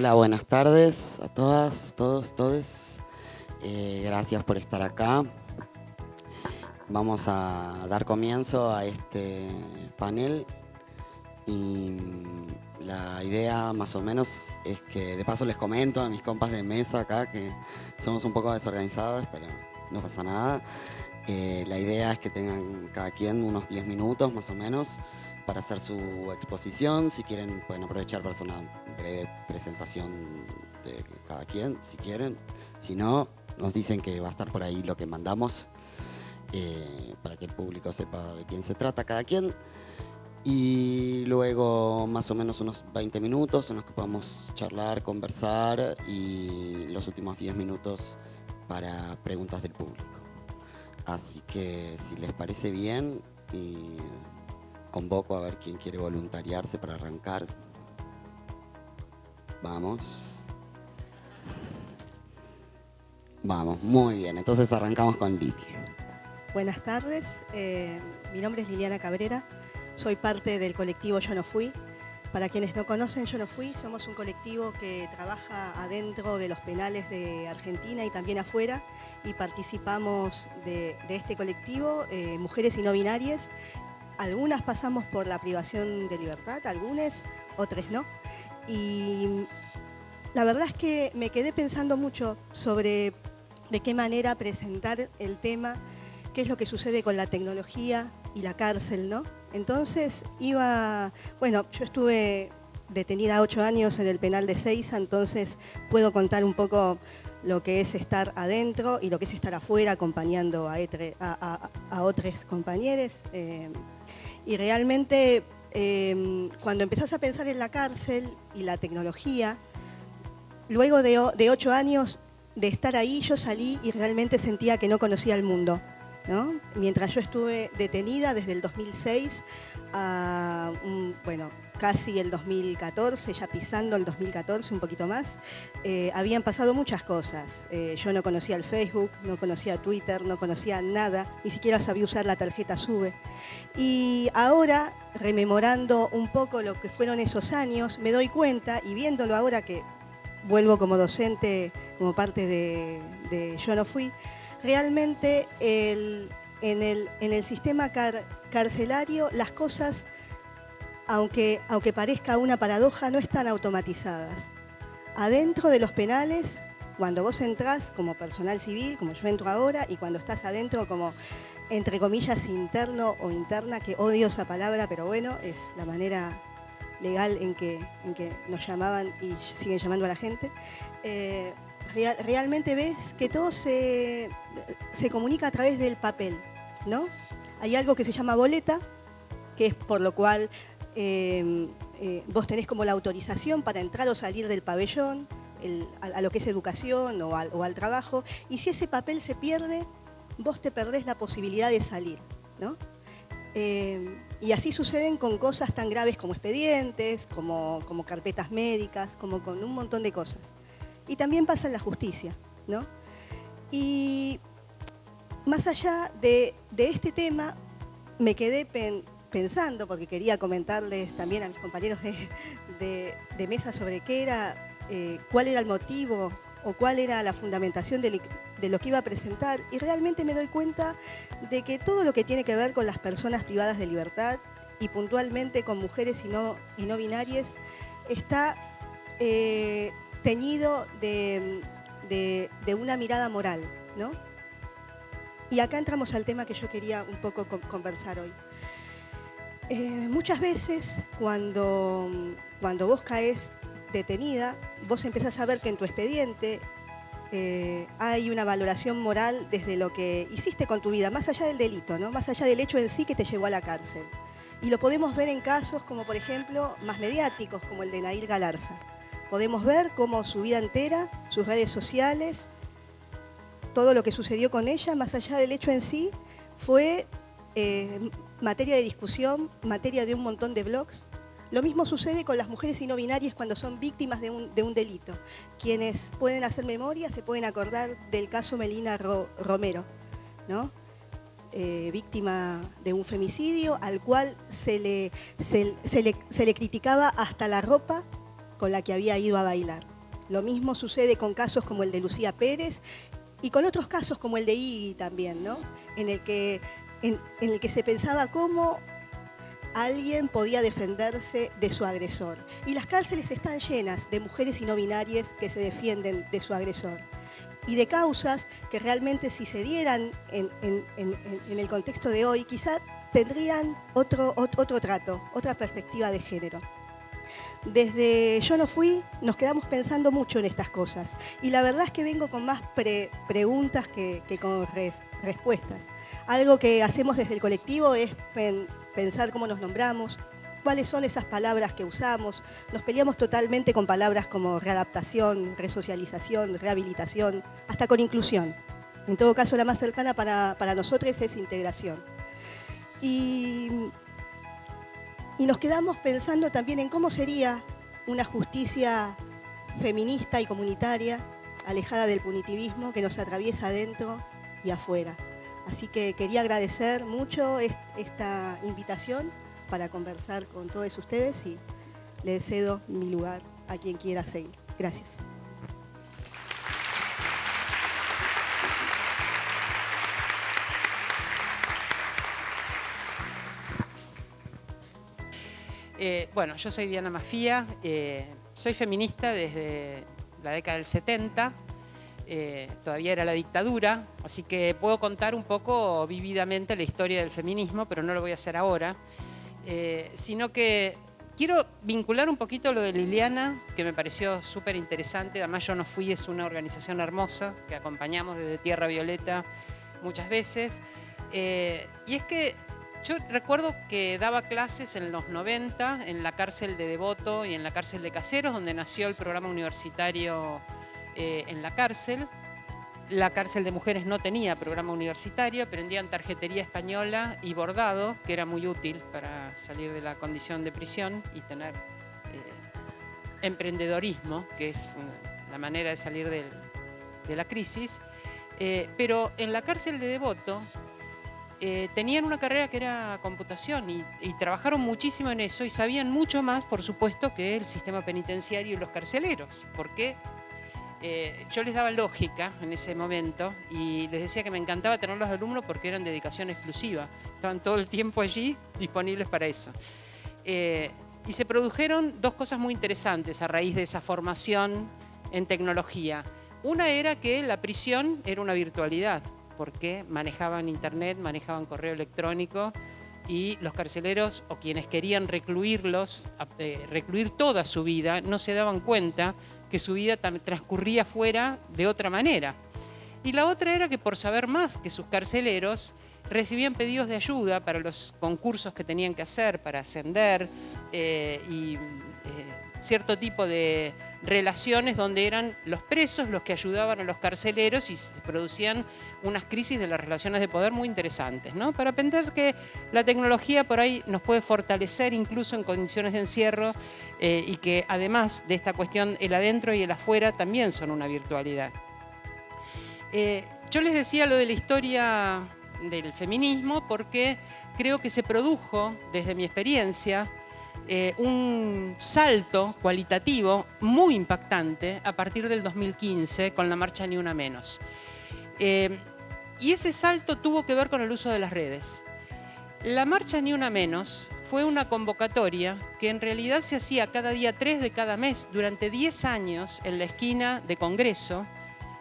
Hola, buenas tardes a todas, todos, todes. Gracias por estar acá. Vamos a dar comienzo a este panel y la idea más o menos es que de paso les comento a mis compas de mesa acá que somos un poco desorganizados, pero no pasa nada. La idea es que tengan cada quien unos 10 minutos más o menos para hacer su exposición. Si quieren pueden aprovechar para hacer una breve presentación de cada quien, si quieren. Si no, nos dicen que va a estar por ahí lo que mandamos para que el público sepa de quién se trata cada quien. Y luego más o menos unos 20 minutos en los que podamos charlar, conversar y los últimos 10 minutos para preguntas del público. Así que si les parece bien, convoco a ver quién quiere voluntariarse para arrancar. Vamos. Vamos, muy bien. Entonces arrancamos con Lili. Buenas tardes, mi nombre es Liliana Cabrera, soy parte del colectivo Yo No Fui. Para quienes no conocen, Yo No Fui, somos un colectivo que trabaja adentro de los penales de Argentina y también afuera, y participamos de este colectivo, mujeres y no binarias. Algunas pasamos por la privación de libertad, algunas, otras no. Y la verdad es que me quedé pensando mucho sobre de qué manera presentar el tema, qué es lo que sucede con la tecnología y la cárcel, ¿no? Entonces yo estuve detenida 8 años en el penal de Ezeiza, entonces puedo contar un poco lo que es estar adentro y lo que es estar afuera acompañando a otros compañeros. Y realmente cuando empezás a pensar en la cárcel y la tecnología, luego de 8 años de estar ahí, yo salí y realmente sentía que no conocía el mundo, ¿no? Mientras yo estuve detenida desde el 2006 a casi el 2014, ya pisando el 2014, un poquito más, habían pasado muchas cosas. Yo no conocía el Facebook, no conocía Twitter, no conocía nada, ni siquiera sabía usar la tarjeta SUBE. Y ahora, rememorando un poco lo que fueron esos años, me doy cuenta, y viéndolo ahora que vuelvo como docente, como parte de Yo No Fui, realmente en el sistema carcelario las cosas, aunque parezca una paradoja, no están automatizadas. Adentro de los penales, cuando vos entrás como personal civil, como yo entro ahora, y cuando estás adentro como, entre comillas, interno o interna, que odio esa palabra, pero bueno, es la manera legal en que nos llamaban y siguen llamando a la gente, realmente ves que todo se comunica a través del papel, ¿no? Hay algo que se llama boleta, que es por lo cual vos tenés como la autorización para entrar o salir del pabellón, a lo que es educación o al trabajo, y si ese papel se pierde, vos te perdés la posibilidad de salir, ¿no? Y así suceden con cosas tan graves como expedientes, como carpetas médicas, como con un montón de cosas. Y también pasa en la justicia, ¿no? Y más allá de este tema, me quedé pensando, porque quería comentarles también a mis compañeros de mesa sobre qué era, cuál era el motivo o cuál era la fundamentación de lo que iba a presentar, y realmente me doy cuenta de que todo lo que tiene que ver con las personas privadas de libertad y puntualmente con mujeres y no binarias está teñido de una mirada moral, ¿no? Y acá entramos al tema que yo quería un poco conversar hoy. Muchas veces cuando vos caes detenida, vos empezás a ver que en tu expediente hay una valoración moral desde lo que hiciste con tu vida, más allá del delito, ¿no? Más allá del hecho en sí que te llevó a la cárcel. Y lo podemos ver en casos como, por ejemplo, más mediáticos, como el de Nair Galarza. Podemos ver cómo su vida entera, sus redes sociales, todo lo que sucedió con ella, más allá del hecho en sí, fue materia de discusión, materia de un montón de blogs. Lo mismo sucede con las mujeres y no binarias cuando son víctimas de un delito. Quienes pueden hacer memoria se pueden acordar del caso Melina Romero, ¿no? Víctima de un femicidio al cual se le criticaba hasta la ropa con la que había ido a bailar. Lo mismo sucede con casos como el de Lucía Pérez y con otros casos como el de Iggy también, ¿no? En el que se pensaba cómo alguien podía defenderse de su agresor. Y las cárceles están llenas de mujeres y no binarias que se defienden de su agresor. Y de causas que realmente, si se dieran en el contexto de hoy, quizá tendrían otro trato, otra perspectiva de género. Desde Yo No Fui nos quedamos pensando mucho en estas cosas. Y la verdad es que vengo con más preguntas que con respuestas. Algo que hacemos desde el colectivo es pensar cómo nos nombramos, cuáles son esas palabras que usamos. Nos peleamos totalmente con palabras como readaptación, resocialización, rehabilitación, hasta con inclusión. En todo caso, la más cercana para nosotros es integración. Y nos quedamos pensando también en cómo sería una justicia feminista y comunitaria, alejada del punitivismo que nos atraviesa adentro y afuera. Así que quería agradecer mucho esta invitación para conversar con todos ustedes y les cedo mi lugar a quien quiera seguir. Gracias. Bueno, yo soy Diana Mafía, soy feminista desde la década del 70. Todavía era la dictadura, así que puedo contar un poco vívidamente la historia del feminismo, pero no lo voy a hacer ahora, sino que quiero vincular un poquito lo de Liliana, que me pareció súper interesante. Además, Yo No Fui es una organización hermosa que acompañamos desde Tierra Violeta muchas veces, y es que yo recuerdo que daba clases en los 90 en la cárcel de Devoto y en la cárcel de Caseros, donde nació el programa universitario en la cárcel. La cárcel de mujeres no tenía programa universitario, aprendían tarjetería española y bordado, que era muy útil para salir de la condición de prisión y tener emprendedorismo, que es la manera de salir de la crisis. Pero en la cárcel de Devoto tenían una carrera que era computación y trabajaron muchísimo en eso y sabían mucho más, por supuesto, que el sistema penitenciario y los carceleros, porque yo les daba lógica en ese momento y les decía que me encantaba tenerlos de alumnos porque eran dedicación exclusiva. Estaban todo el tiempo allí disponibles para eso. Y se produjeron dos cosas muy interesantes a raíz de esa formación en tecnología. Una era que la prisión era una virtualidad, porque manejaban internet, manejaban correo electrónico y los carceleros o quienes querían recluirlos, recluir toda su vida, no se daban cuenta que su vida transcurría fuera de otra manera. Y la otra era que por saber más que sus carceleros, recibían pedidos de ayuda para los concursos que tenían que hacer, para ascender cierto tipo de relaciones donde eran los presos los que ayudaban a los carceleros y se producían unas crisis de las relaciones de poder muy interesantes, ¿no? Para aprender que la tecnología por ahí nos puede fortalecer incluso en condiciones de encierro y que además de esta cuestión el adentro y el afuera también son una virtualidad. Yo les decía lo de la historia del feminismo porque creo que se produjo desde mi experiencia un salto cualitativo muy impactante a partir del 2015 con la marcha Ni Una Menos. Y ese salto tuvo que ver con el uso de las redes. La marcha Ni Una Menos fue una convocatoria que en realidad se hacía cada día 3 de cada mes durante 10 años en la esquina de Congreso.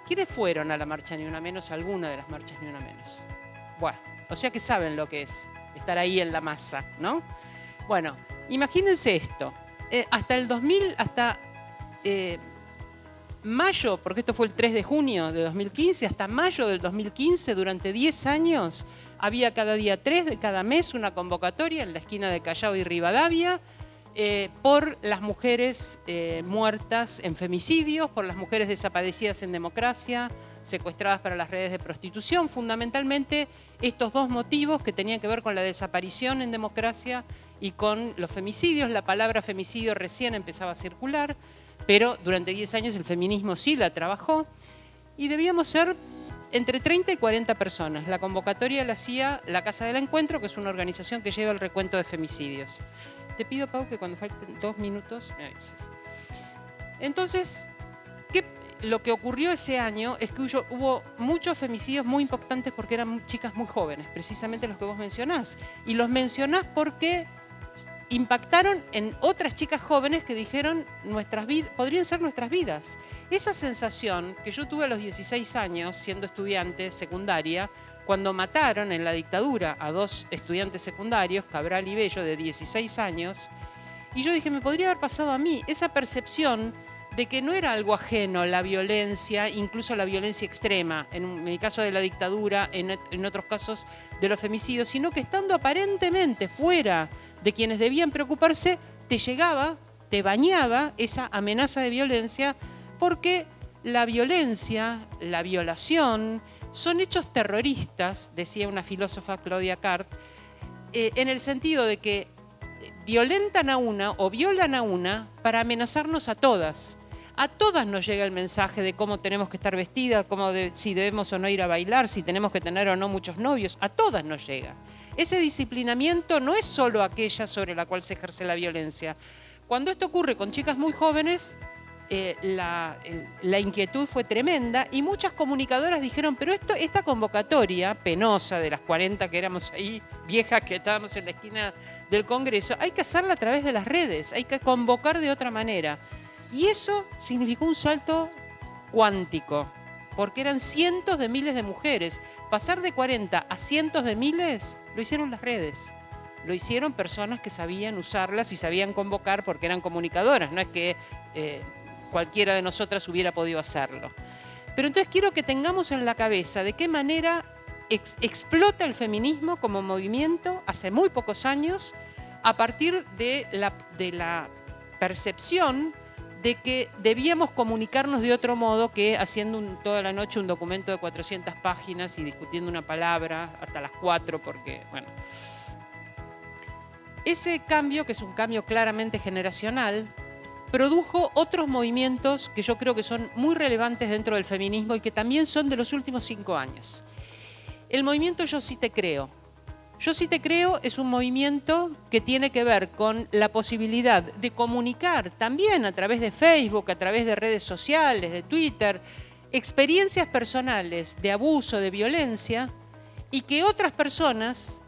¿Quiénes fueron a la marcha Ni Una Menos? Alguna de las marchas Ni Una Menos. Bueno, o sea que saben lo que es estar ahí en la masa, ¿no? Bueno, imagínense esto, hasta mayo, porque esto fue el 3 de junio de 2015, hasta mayo del 2015, durante 10 años, había cada día 3 de cada mes una convocatoria en la esquina de Callao y Rivadavia por las mujeres muertas en femicidios, por las mujeres desaparecidas en democracia, secuestradas para las redes de prostitución, fundamentalmente estos dos motivos que tenían que ver con la desaparición en democracia y con los femicidios. La palabra femicidio recién empezaba a circular, pero durante 10 años el feminismo sí la trabajó y debíamos ser entre 30 y 40 personas. La convocatoria la hacía la Casa del Encuentro, que es una organización que lleva el recuento de femicidios. Te pido, Pau, que cuando falten 2 minutos me avises. Entonces, lo que ocurrió ese año es que hubo muchos femicidios muy impactantes porque eran chicas muy jóvenes, precisamente los que vos mencionás. Y los mencionás porque impactaron en otras chicas jóvenes que dijeron, podrían ser nuestras vidas. Esa sensación que yo tuve a los 16 años, siendo estudiante secundaria, cuando mataron en la dictadura a 2 estudiantes secundarios, Cabral y Bello, de 16 años, y yo dije, me podría haber pasado a mí. Esa percepción de que no era algo ajeno la violencia, incluso la violencia extrema, en el caso de la dictadura, en otros casos de los femicidios, sino que estando aparentemente fuera de quienes debían preocuparse, te llegaba, te bañaba esa amenaza de violencia, porque la violencia, la violación, son hechos terroristas, decía una filósofa, Claudia Cart, en el sentido de que violentan a una o violan a una para amenazarnos a todas. A todas nos llega el mensaje de cómo tenemos que estar vestidas, si debemos o no ir a bailar, si tenemos que tener o no muchos novios. A todas nos llega. Ese disciplinamiento no es solo aquella sobre la cual se ejerce la violencia. Cuando esto ocurre con chicas muy jóvenes, la inquietud fue tremenda y muchas comunicadoras dijeron, pero esta convocatoria penosa de las 40 que éramos ahí, viejas que estábamos en la esquina del Congreso, hay que hacerla a través de las redes, hay que convocar de otra manera. Y eso significó un salto cuántico, porque eran cientos de miles de mujeres. Pasar de 40 a cientos de miles lo hicieron las redes. Lo hicieron personas que sabían usarlas y sabían convocar porque eran comunicadoras. No es que cualquiera de nosotras hubiera podido hacerlo. Pero entonces quiero que tengamos en la cabeza de qué manera explota el feminismo como movimiento hace muy pocos años a partir de la percepción de que debíamos comunicarnos de otro modo que haciendo toda la noche un documento de 400 páginas y discutiendo una palabra hasta las 4, porque, bueno. Ese cambio, que es un cambio claramente generacional, produjo otros movimientos que yo creo que son muy relevantes dentro del feminismo y que también son de los últimos 5 años. El movimiento Yo Sí Te Creo. Yo Sí Te Creo es un movimiento que tiene que ver con la posibilidad de comunicar también a través de Facebook, a través de redes sociales, de Twitter, experiencias personales de abuso, de violencia, y que otras personas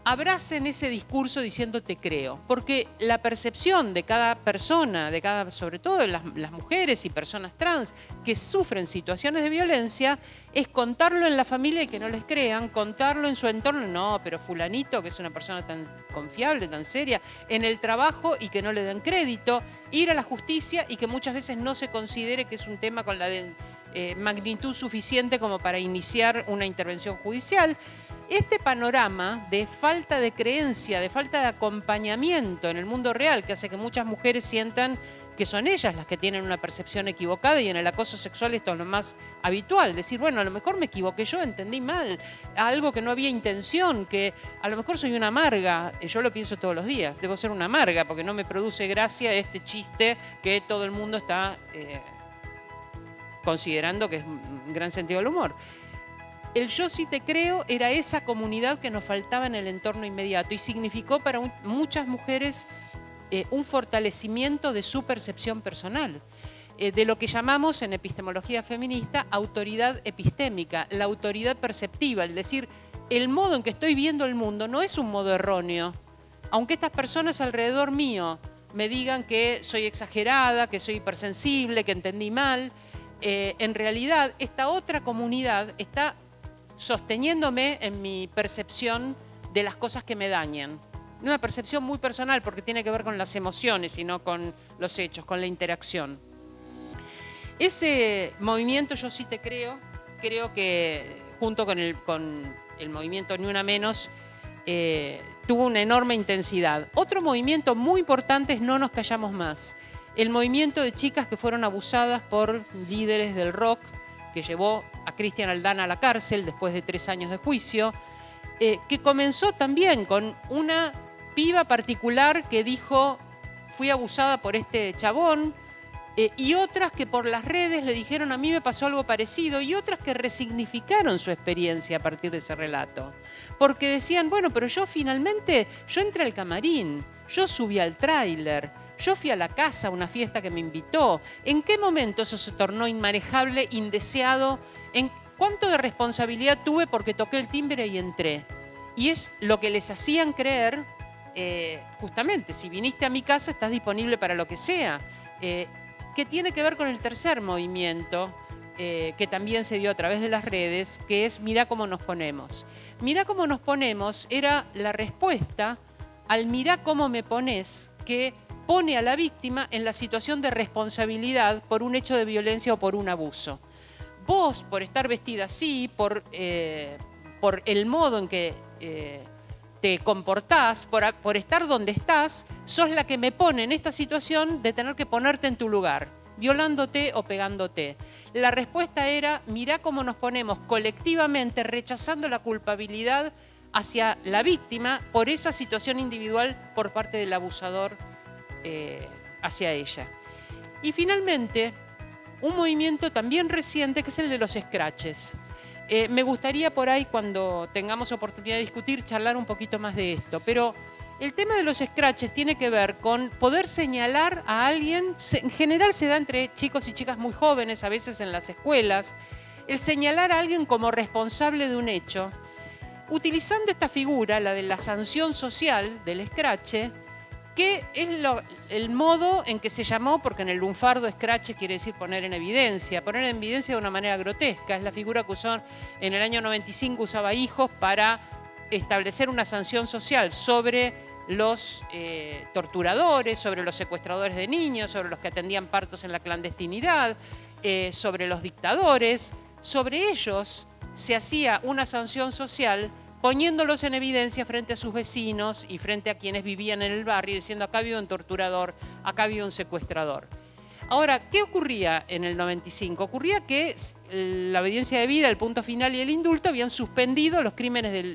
abracen ese discurso diciendo te creo, porque la percepción de cada persona, sobre todo de las mujeres y personas trans que sufren situaciones de violencia, es contarlo en la familia y que no les crean, contarlo en su entorno, no, pero fulanito, que es una persona tan confiable, tan seria, en el trabajo y que no le den crédito, ir a la justicia y que muchas veces no se considere que es un tema con la magnitud suficiente como para iniciar una intervención judicial. Este panorama de falta de creencia, de falta de acompañamiento en el mundo real, que hace que muchas mujeres sientan que son ellas las que tienen una percepción equivocada, y en el acoso sexual esto es lo más habitual, decir, bueno, a lo mejor me equivoqué yo, entendí mal, algo que no había intención, que a lo mejor soy una amarga, yo lo pienso todos los días, debo ser una amarga porque no me produce gracia este chiste que todo el mundo está considerando que es un gran sentido del humor. El Yo Sí Te Creo era esa comunidad que nos faltaba en el entorno inmediato y significó para muchas mujeres un fortalecimiento de su percepción personal, de lo que llamamos en epistemología feminista autoridad epistémica, la autoridad perceptiva, es decir, el modo en que estoy viendo el mundo no es un modo erróneo. Aunque estas personas alrededor mío me digan que soy exagerada, que soy hipersensible, que entendí mal, en realidad esta otra comunidad está sosteniéndome en mi percepción de las cosas que me dañan. Una percepción muy personal porque tiene que ver con las emociones y no con los hechos, con la interacción. Ese movimiento Yo Sí Te Creo, creo que junto con el movimiento Ni Una Menos, tuvo una enorme intensidad. Otro movimiento muy importante es No Nos Callamos Más. El movimiento de chicas que fueron abusadas por líderes del rock, que llevó a Cristian Aldana a la cárcel después de 3 años de juicio, que comenzó también con una piba particular que dijo, fui abusada por este chabón, y otras que por las redes le dijeron, a mí me pasó algo parecido, y otras que resignificaron su experiencia a partir de ese relato. Porque decían, bueno, pero yo finalmente, yo entré al camarín, yo subí al tráiler, Yo fui a la casa, a una fiesta que me invitó. ¿En qué momento eso se tornó inmanejable, indeseado? ¿En cuánto de responsabilidad tuve porque toqué el timbre y entré? Y es lo que les hacían creer, justamente, si viniste a mi casa estás disponible para lo que sea, que tiene que ver con el tercer movimiento, que también se dio a través de las redes, que es mirá cómo nos ponemos. Mirá cómo nos ponemos era la respuesta al mirá cómo me pones, que pone a la víctima en la situación de responsabilidad por un hecho de violencia o por un abuso. Vos, por estar vestida así, por el modo en que te comportás, por estar donde estás, sos la que me pone en esta situación de tener que ponerte en tu lugar, violándote o pegándote. La respuesta era, mirá cómo nos ponemos colectivamente rechazando la culpabilidad hacia la víctima por esa situación individual por parte del abusador hacia ella. Y finalmente, un movimiento también reciente que es el de los scratches. Me gustaría por ahí, cuando tengamos oportunidad de discutir, charlar un poquito más de esto, pero el tema de los scratches tiene que ver con poder señalar a alguien, en general se da entre chicos y chicas muy jóvenes, a veces en las escuelas, el señalar a alguien como responsable de un hecho, utilizando esta figura, la de la sanción social del scratch, que es el modo en que se llamó, porque en el lunfardo scratch quiere decir poner en evidencia de una manera grotesca, es la figura que usó en el año 95, usaba Hijos para establecer una sanción social sobre los torturadores, sobre los secuestradores de niños, sobre los que atendían partos en la clandestinidad, sobre los dictadores. Sobre ellos se hacía una sanción social poniéndolos en evidencia frente a sus vecinos y frente a quienes vivían en el barrio, diciendo acá había un torturador, acá había un secuestrador. Ahora, ¿qué ocurría en el 95? Ocurría que la obediencia debida, el punto final y el indulto habían suspendido los crímenes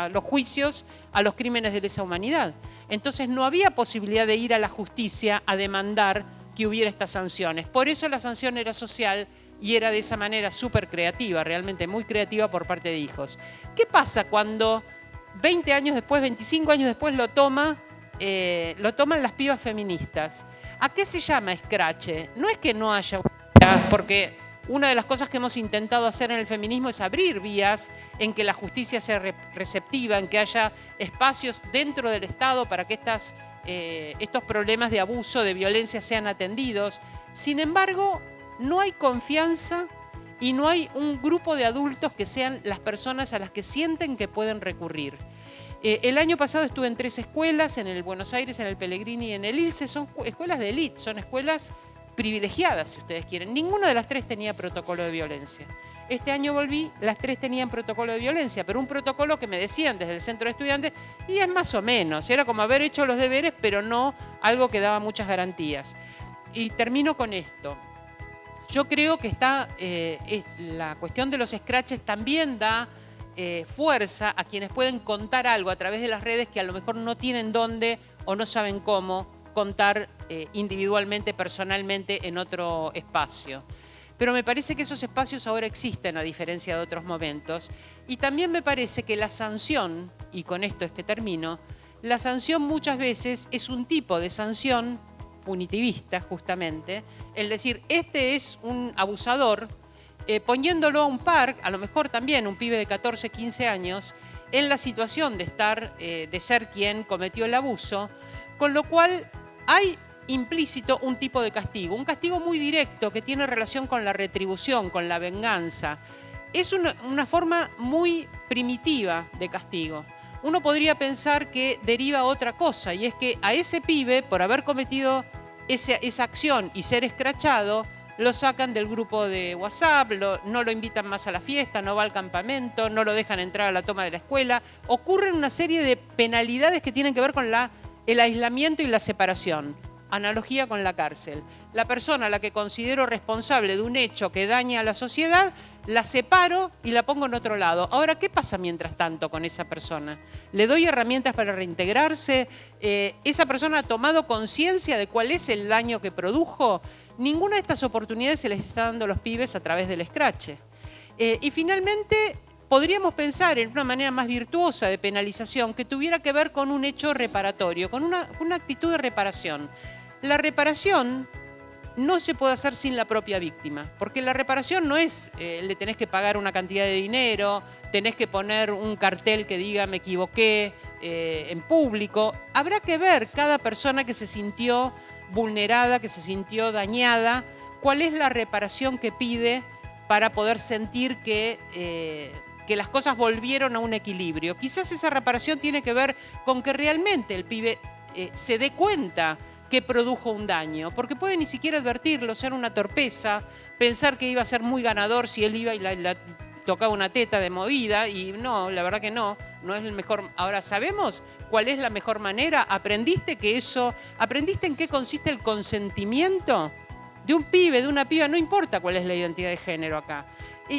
los juicios a los crímenes de lesa humanidad. Entonces no había posibilidad de ir a la justicia a demandar que hubiera estas sanciones. Por eso la sanción era social y era de esa manera súper creativa, realmente muy creativa por parte de Hijos. ¿Qué pasa cuando 20 años después, 25 años después lo toman las pibas feministas? ¿A qué se llama scratch? No es que no haya porque una de las cosas que hemos intentado hacer en el feminismo es abrir vías en que la justicia sea receptiva, en que haya espacios dentro del Estado para que estos problemas de abuso, de violencia sean atendidos. Sin embargo, no hay confianza y no hay un grupo de adultos que sean las personas a las que sienten que pueden recurrir. El año pasado estuve en 3 escuelas, en el Buenos Aires, en el Pellegrini y en el Ilse. Son escuelas de élite, son escuelas privilegiadas, si ustedes quieren. Ninguna de las 3 tenía protocolo de violencia. Este año volví, las 3 tenían protocolo de violencia, pero un protocolo que me decían desde el centro de estudiantes, y es más o menos, era como haber hecho los deberes, pero no algo que daba muchas garantías. Y termino con esto. Yo creo que la cuestión de los scratches también da fuerza a quienes pueden contar algo a través de las redes que a lo mejor no tienen dónde o no saben cómo contar individualmente, personalmente en otro espacio. Pero me parece que esos espacios ahora existen a diferencia de otros momentos. Y también me parece que la sanción, y con esto es que termino, la sanción muchas veces es un tipo de sanción punitivista, justamente, el decir, este es un abusador, poniéndolo a un par, a lo mejor también un pibe de 14, 15 años, en la situación de ser quien cometió el abuso, con lo cual hay implícito un tipo de castigo, un castigo muy directo que tiene relación con la retribución, con la venganza. Es una forma muy primitiva de castigo. Uno podría pensar que deriva otra cosa, y es que a ese pibe, por haber cometido esa acción y ser escrachado, lo sacan del grupo de WhatsApp, no lo invitan más a la fiesta, no va al campamento, no lo dejan entrar a la toma de la escuela. Ocurren una serie de penalidades que tienen que ver con el aislamiento y la separación. Analogía con la cárcel. La persona a la que considero responsable de un hecho que daña a la sociedad, la separo y la pongo en otro lado. Ahora, ¿qué pasa mientras tanto con esa persona? ¿Le doy herramientas para reintegrarse? ¿Esa persona ha tomado conciencia de cuál es el daño que produjo? Ninguna de estas oportunidades se les está dando a los pibes a través del scratch. Y finalmente, podríamos pensar en una manera más virtuosa de penalización que tuviera que ver con un hecho reparatorio, con una actitud de reparación. la reparación no se puede hacer sin la propia víctima, porque la reparación no es, le tenés que pagar una cantidad de dinero, tenés que poner un cartel que diga me equivoqué en público. Habrá que ver cada persona que se sintió vulnerada, que se sintió dañada, cuál es la reparación que pide para poder sentir que las cosas volvieron a un equilibrio. Quizás esa reparación tiene que ver con que realmente el pibe se dé cuenta que produjo un daño, porque puede ni siquiera advertirlo, ser una torpeza, pensar que iba a ser muy ganador si él iba y la tocaba una teta de movida, y no, la verdad que no es el mejor. Ahora, ¿sabemos cuál es la mejor manera? ¿Aprendiste en qué consiste el consentimiento de un pibe, de una piba? No importa cuál es la identidad de género acá.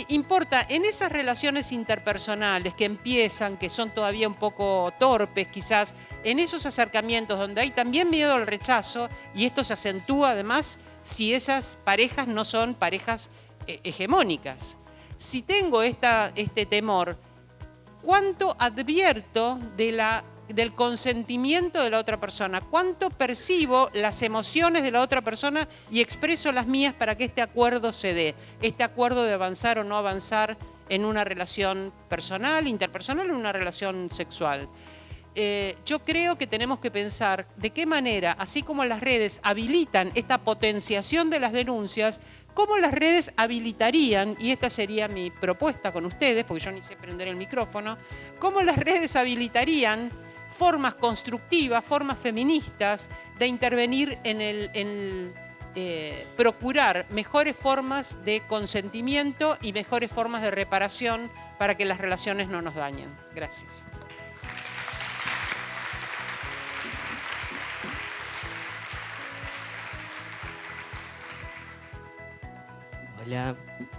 Importa en esas relaciones interpersonales que empiezan, que son todavía un poco torpes quizás, en esos acercamientos donde hay también miedo al rechazo, y esto se acentúa además si esas parejas no son parejas hegemónicas. Si tengo este temor, ¿cuánto advierto del consentimiento de la otra persona? ¿Cuánto percibo las emociones de la otra persona y expreso las mías para que este acuerdo se dé? Este acuerdo de avanzar o no avanzar en una relación personal, interpersonal o en una relación sexual. Yo creo que tenemos que pensar de qué manera, así como las redes habilitan esta potenciación de las denuncias, cómo las redes habilitarían, y esta sería mi propuesta con ustedes, porque yo ni sé prender el micrófono, cómo las redes habilitarían formas constructivas, formas feministas de intervenir en procurar mejores formas de consentimiento y mejores formas de reparación para que las relaciones no nos dañen. Gracias. Hola,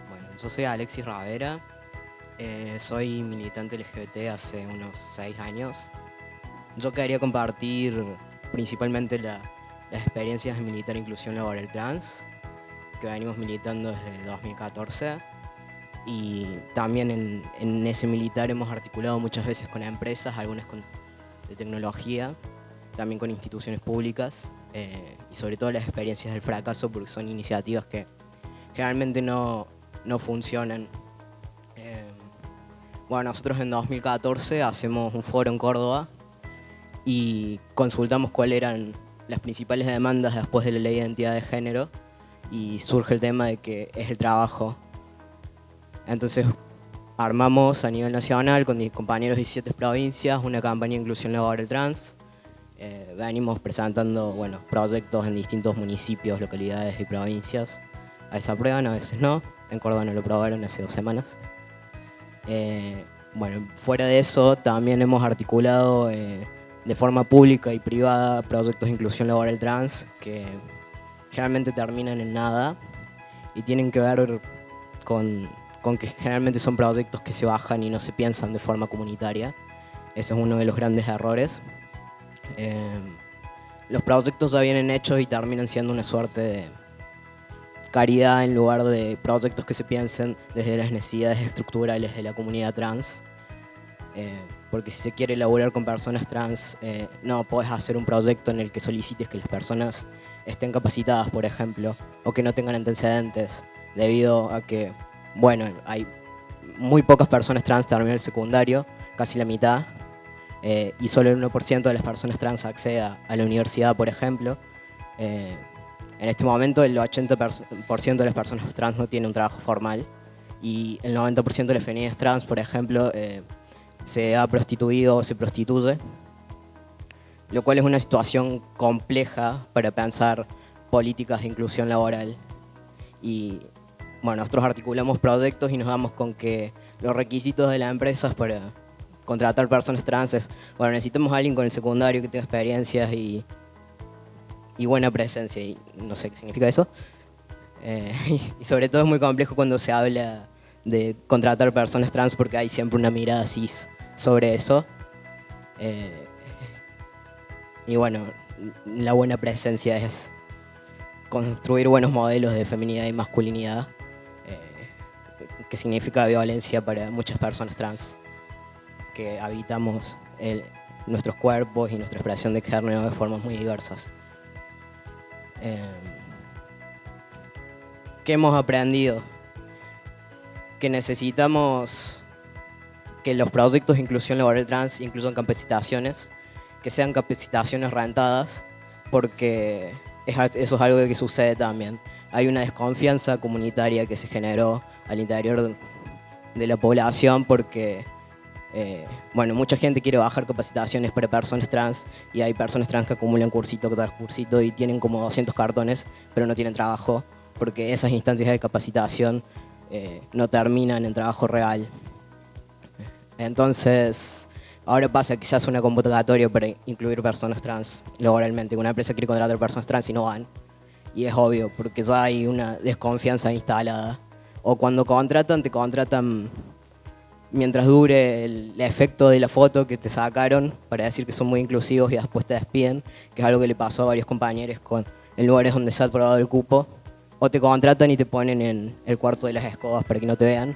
bueno, yo soy Alexis Ravera, soy militante LGBT hace unos 6 años. Yo quería compartir principalmente las experiencias de militar inclusión laboral trans, que venimos militando desde 2014, y también en ese militar hemos articulado muchas veces con empresas, algunas de tecnología, también con instituciones públicas, y sobre todo las experiencias del fracaso, porque son iniciativas que generalmente no funcionan. Bueno, nosotros en 2014 hacemos un foro en Córdoba y consultamos cuáles eran las principales demandas después de la ley de identidad de género, y surge el tema de que es el trabajo. Entonces armamos a nivel nacional con mis compañeros de 17 provincias una campaña de inclusión laboral trans. Venimos presentando proyectos en distintos municipios, localidades y provincias. A veces aprueban, a veces no. En Córdoba no lo aprobaron hace 2 semanas. Fuera de eso, también hemos articulado de forma pública y privada proyectos de inclusión laboral trans que generalmente terminan en nada y tienen que ver con que generalmente son proyectos que se bajan y no se piensan de forma comunitaria. Ese es uno de los grandes errores. Los proyectos ya vienen hechos y terminan siendo una suerte de caridad en lugar de proyectos que se piensen desde las necesidades estructurales de la comunidad trans. Porque si se quiere elaborar con personas trans, no podés hacer un proyecto en el que solicites que las personas estén capacitadas, por ejemplo, o que no tengan antecedentes, debido a que, hay muy pocas personas trans terminan el secundario, casi la mitad, y solo el 1% de las personas trans accede a la universidad, por ejemplo. En este momento el 80% de las personas trans no tiene un trabajo formal, y el 90% de las feminidades trans, por ejemplo, se ha prostituido o se prostituye, lo cual es una situación compleja para pensar políticas de inclusión laboral. Y nosotros articulamos proyectos y nos damos con que los requisitos de las empresas para contratar personas trans es, necesitamos a alguien con el secundario que tenga experiencias y buena presencia, y no sé qué significa eso. Y sobre todo es muy complejo cuando se habla de contratar personas trans, porque hay siempre una mirada cis sobre eso. La buena presencia es construir buenos modelos de feminidad y masculinidad, que significa violencia para muchas personas trans que habitamos nuestros cuerpos y nuestra expresión de género de formas muy diversas. ¿Qué hemos aprendido? Que necesitamos que los proyectos de inclusión laboral trans incluyan capacitaciones, que sean capacitaciones rentadas, porque eso es algo que sucede también. Hay una desconfianza comunitaria que se generó al interior de la población porque bueno, mucha gente quiere bajar capacitaciones para personas trans y hay personas trans que acumulan cursito tras cursito y tienen como 200 cartones, pero no tienen trabajo porque esas instancias de capacitación no terminan en trabajo real. Entonces, ahora pasa que se hace una convocatoria para incluir personas trans laboralmente. Una empresa quiere contratar personas trans y no van. Y es obvio, porque ya hay una desconfianza instalada. O cuando contratan, te contratan mientras dure el efecto de la foto que te sacaron para decir que son muy inclusivos y después te despiden, que es algo que le pasó a varios compañeros en lugares donde se ha aprobado el cupo. O te contratan y te ponen en el cuarto de las escobas para que no te vean.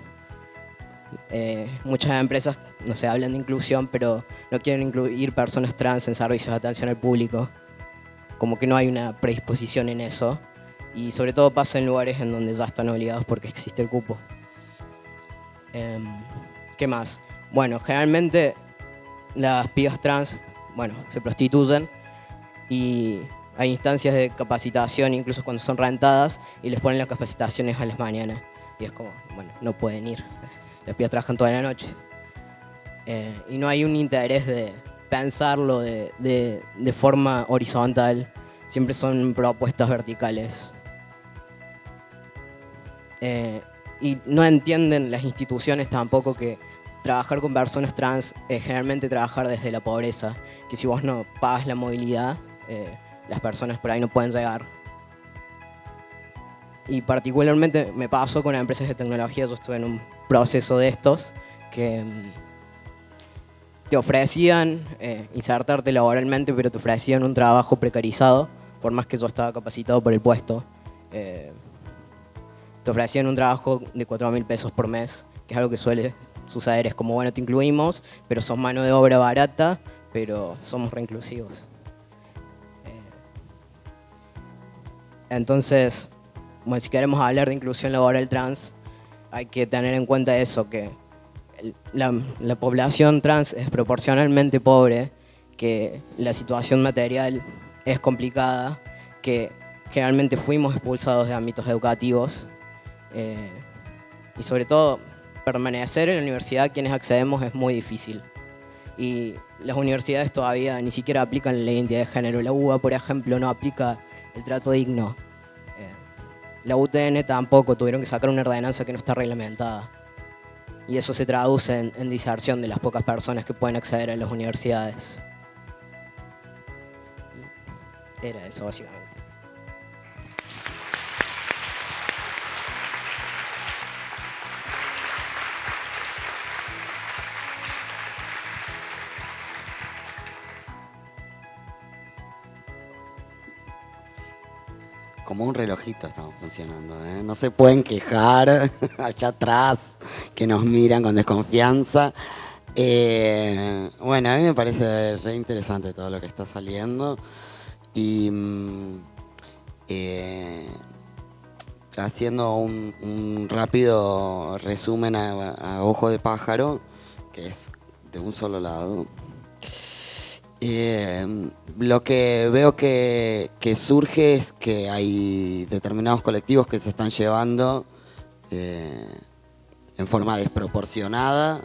Muchas empresas, no sé, hablan de inclusión, pero no quieren incluir personas trans en servicios de atención al público. Como que no hay una predisposición en eso. Y sobre todo pasa en lugares en donde ya están obligados porque existe el cupo. ¿Qué más? Bueno, generalmente las pibas trans, bueno, se prostituyen y hay instancias de capacitación incluso cuando son rentadas y les ponen las capacitaciones a las mañanas. Y es como, bueno, no pueden ir. Las pibas trabajan toda la noche. Y no hay un interés de pensarlo de forma horizontal. Siempre son propuestas verticales. Y no entienden las instituciones tampoco que trabajar con personas trans es generalmente trabajar desde la pobreza. Que si vos no pagas la movilidad, las personas por ahí no pueden llegar. Y particularmente me pasó con empresas de tecnología. Yo estuve en un proceso de estos que te ofrecían insertarte laboralmente, pero te ofrecían un trabajo precarizado, por más que yo estaba capacitado por el puesto. Te ofrecían un trabajo de 4.000 pesos por mes, que es algo que suele suceder. Es como, bueno, te incluimos, pero sos mano de obra barata, pero somos reinclusivos. Entonces, bueno, si queremos hablar de inclusión laboral trans, hay que tener en cuenta eso, que la población trans es proporcionalmente pobre, que la situación material es complicada, que generalmente fuimos expulsados de ámbitos educativos y sobre todo permanecer en la universidad quienes accedemos es muy difícil. Y las universidades todavía ni siquiera aplican la identidad de género. La UBA, por ejemplo, no aplica el trato digno. La UTN tampoco, tuvieron que sacar una ordenanza que no está reglamentada. Y eso se traduce en diserción de las pocas personas que pueden acceder a las universidades. Era eso, básicamente. Como un relojito estamos funcionando, ¿eh? No se pueden quejar allá atrás, que nos miran con desconfianza. Bueno, a mí me parece re interesante todo lo que está saliendo. Y haciendo un rápido resumen a ojo de pájaro, que es de un solo lado. Lo que veo que surge es que hay determinados colectivos que se están llevando en forma desproporcionada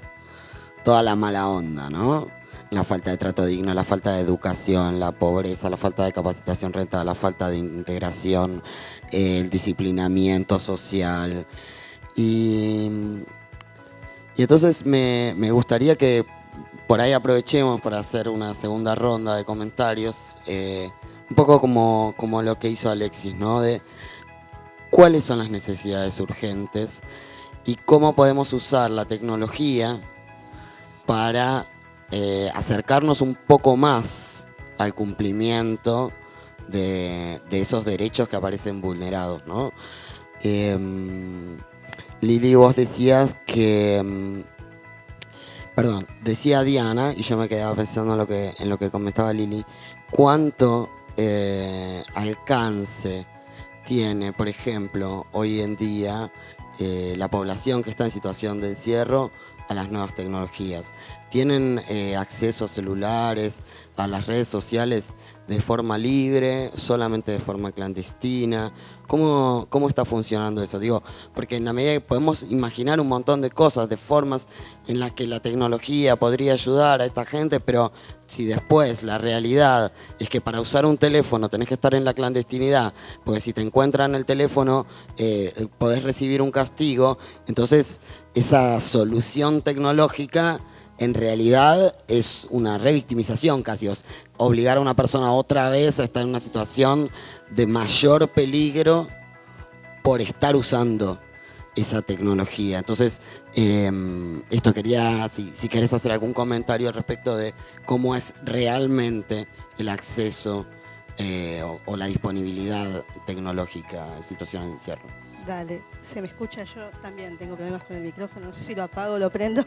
toda la mala onda, ¿no? La falta de trato digno, la falta de educación, la pobreza, la falta de capacitación rentada, la falta de integración, el disciplinamiento social. Y entonces me gustaría que por ahí aprovechemos para hacer una segunda ronda de comentarios, un poco como lo que hizo Alexis, ¿no? De cuáles son las necesidades urgentes y cómo podemos usar la tecnología para acercarnos un poco más al cumplimiento de esos derechos que aparecen vulnerados, ¿no? Lili, vos decías que... Perdón, decía Diana, y yo me quedaba pensando en lo que comentaba Lili, cuánto alcance tiene, por ejemplo, hoy en día la población que está en situación de encierro a las nuevas tecnologías? ¿Tienen acceso a celulares, a las redes sociales de forma libre, solamente de forma clandestina? ¿Cómo está funcionando eso? Digo, porque en la medida que podemos imaginar un montón de cosas, de formas en las que la tecnología podría ayudar a esta gente, pero si después la realidad es que para usar un teléfono tenés que estar en la clandestinidad, porque si te encuentran el teléfono podés recibir un castigo, entonces esa solución tecnológica en realidad es una revictimización casi, obligar a una persona otra vez a estar en una situación de mayor peligro por estar usando esa tecnología. Entonces, esto quería, si querés hacer algún comentario al respecto de cómo es realmente el acceso o la disponibilidad tecnológica en situaciones de encierro. Dale, ¿se me escucha? Yo también tengo problemas con el micrófono, no sé si lo apago o lo prendo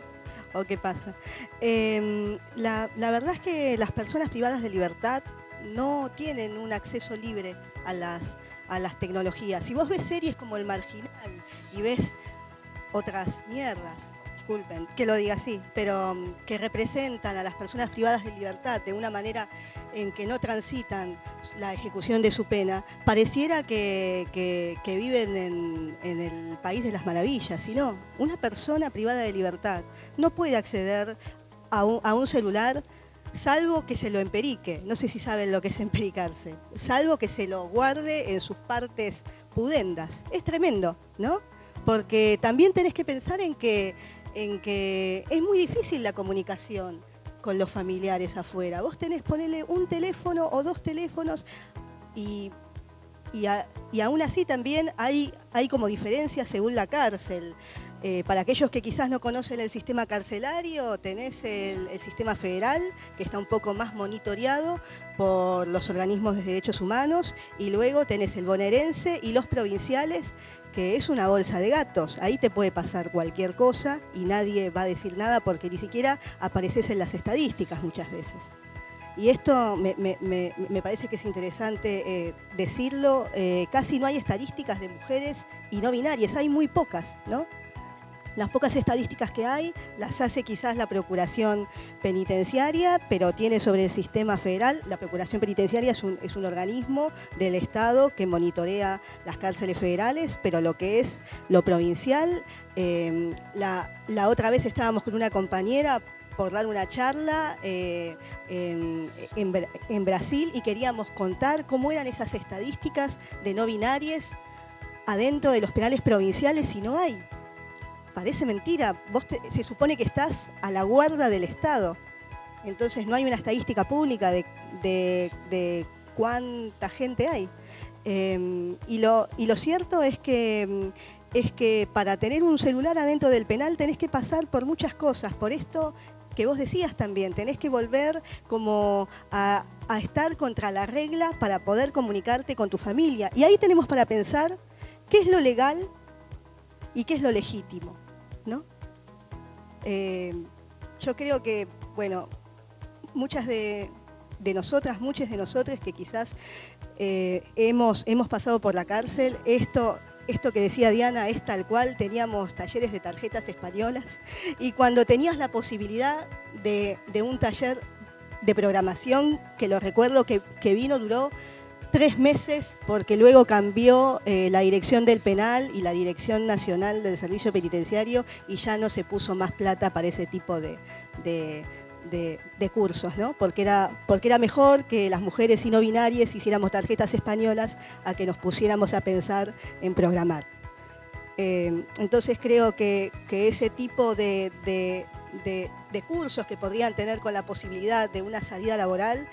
o qué pasa. La verdad es que las personas privadas de libertad no tienen un acceso libre a las tecnologías. Si vos ves series como El Marginal y ves otras mierdas, disculpen que lo diga así, pero que representan a las personas privadas de libertad de una manera en que no transitan la ejecución de su pena, pareciera que viven en el país de las maravillas, sino una persona privada de libertad no puede acceder a un celular salvo que se lo emperique. No sé si saben lo que es empericarse, salvo que se lo guarde en sus partes pudendas. Es tremendo, ¿no? Porque también tenés que pensar en que es muy difícil la comunicación con los familiares afuera. Vos tenés, ponele un teléfono o dos teléfonos y aún así también hay como diferencias según la cárcel. Para aquellos que quizás no conocen el sistema carcelario, tenés el sistema federal, que está un poco más monitoreado por los organismos de derechos humanos, y luego tenés el bonaerense y los provinciales, que es una bolsa de gatos. Ahí te puede pasar cualquier cosa y nadie va a decir nada porque ni siquiera apareces en las estadísticas muchas veces. Y esto me parece que es interesante decirlo. Casi no hay estadísticas de mujeres y no binarias, hay muy pocas, ¿no? Las pocas estadísticas que hay las hace quizás la Procuración Penitenciaria, pero tiene sobre el sistema federal. La Procuración Penitenciaria es un organismo del Estado que monitorea las cárceles federales, pero lo que es lo provincial, la otra vez estábamos con una compañera por dar una charla en Brasil y queríamos contar cómo eran esas estadísticas de no binarias adentro de los penales provinciales y no hay. Parece mentira, se supone que estás a la guarda del Estado, entonces no hay una estadística pública de cuánta gente hay. Y lo cierto es que para tener un celular adentro del penal tenés que pasar por muchas cosas, por esto que vos decías también, tenés que volver como a estar contra la regla para poder comunicarte con tu familia. Y ahí tenemos para pensar qué es lo legal y qué es lo legítimo, ¿no? Yo creo que, bueno, muchas de nosotras, muchos de nosotros que quizás hemos pasado por la cárcel, esto que decía Diana es tal cual. Teníamos talleres de tarjetas españolas y cuando tenías la posibilidad de un taller de programación, que lo recuerdo que duró 3 meses porque luego cambió la dirección del penal y la Dirección Nacional del Servicio Penitenciario y ya no se puso más plata para ese tipo de cursos, ¿no? Porque era mejor que las mujeres y no binarias hiciéramos tarjetas españolas a que nos pusiéramos a pensar en programar. Entonces creo que ese tipo de cursos que podrían tener con la posibilidad de una salida laboral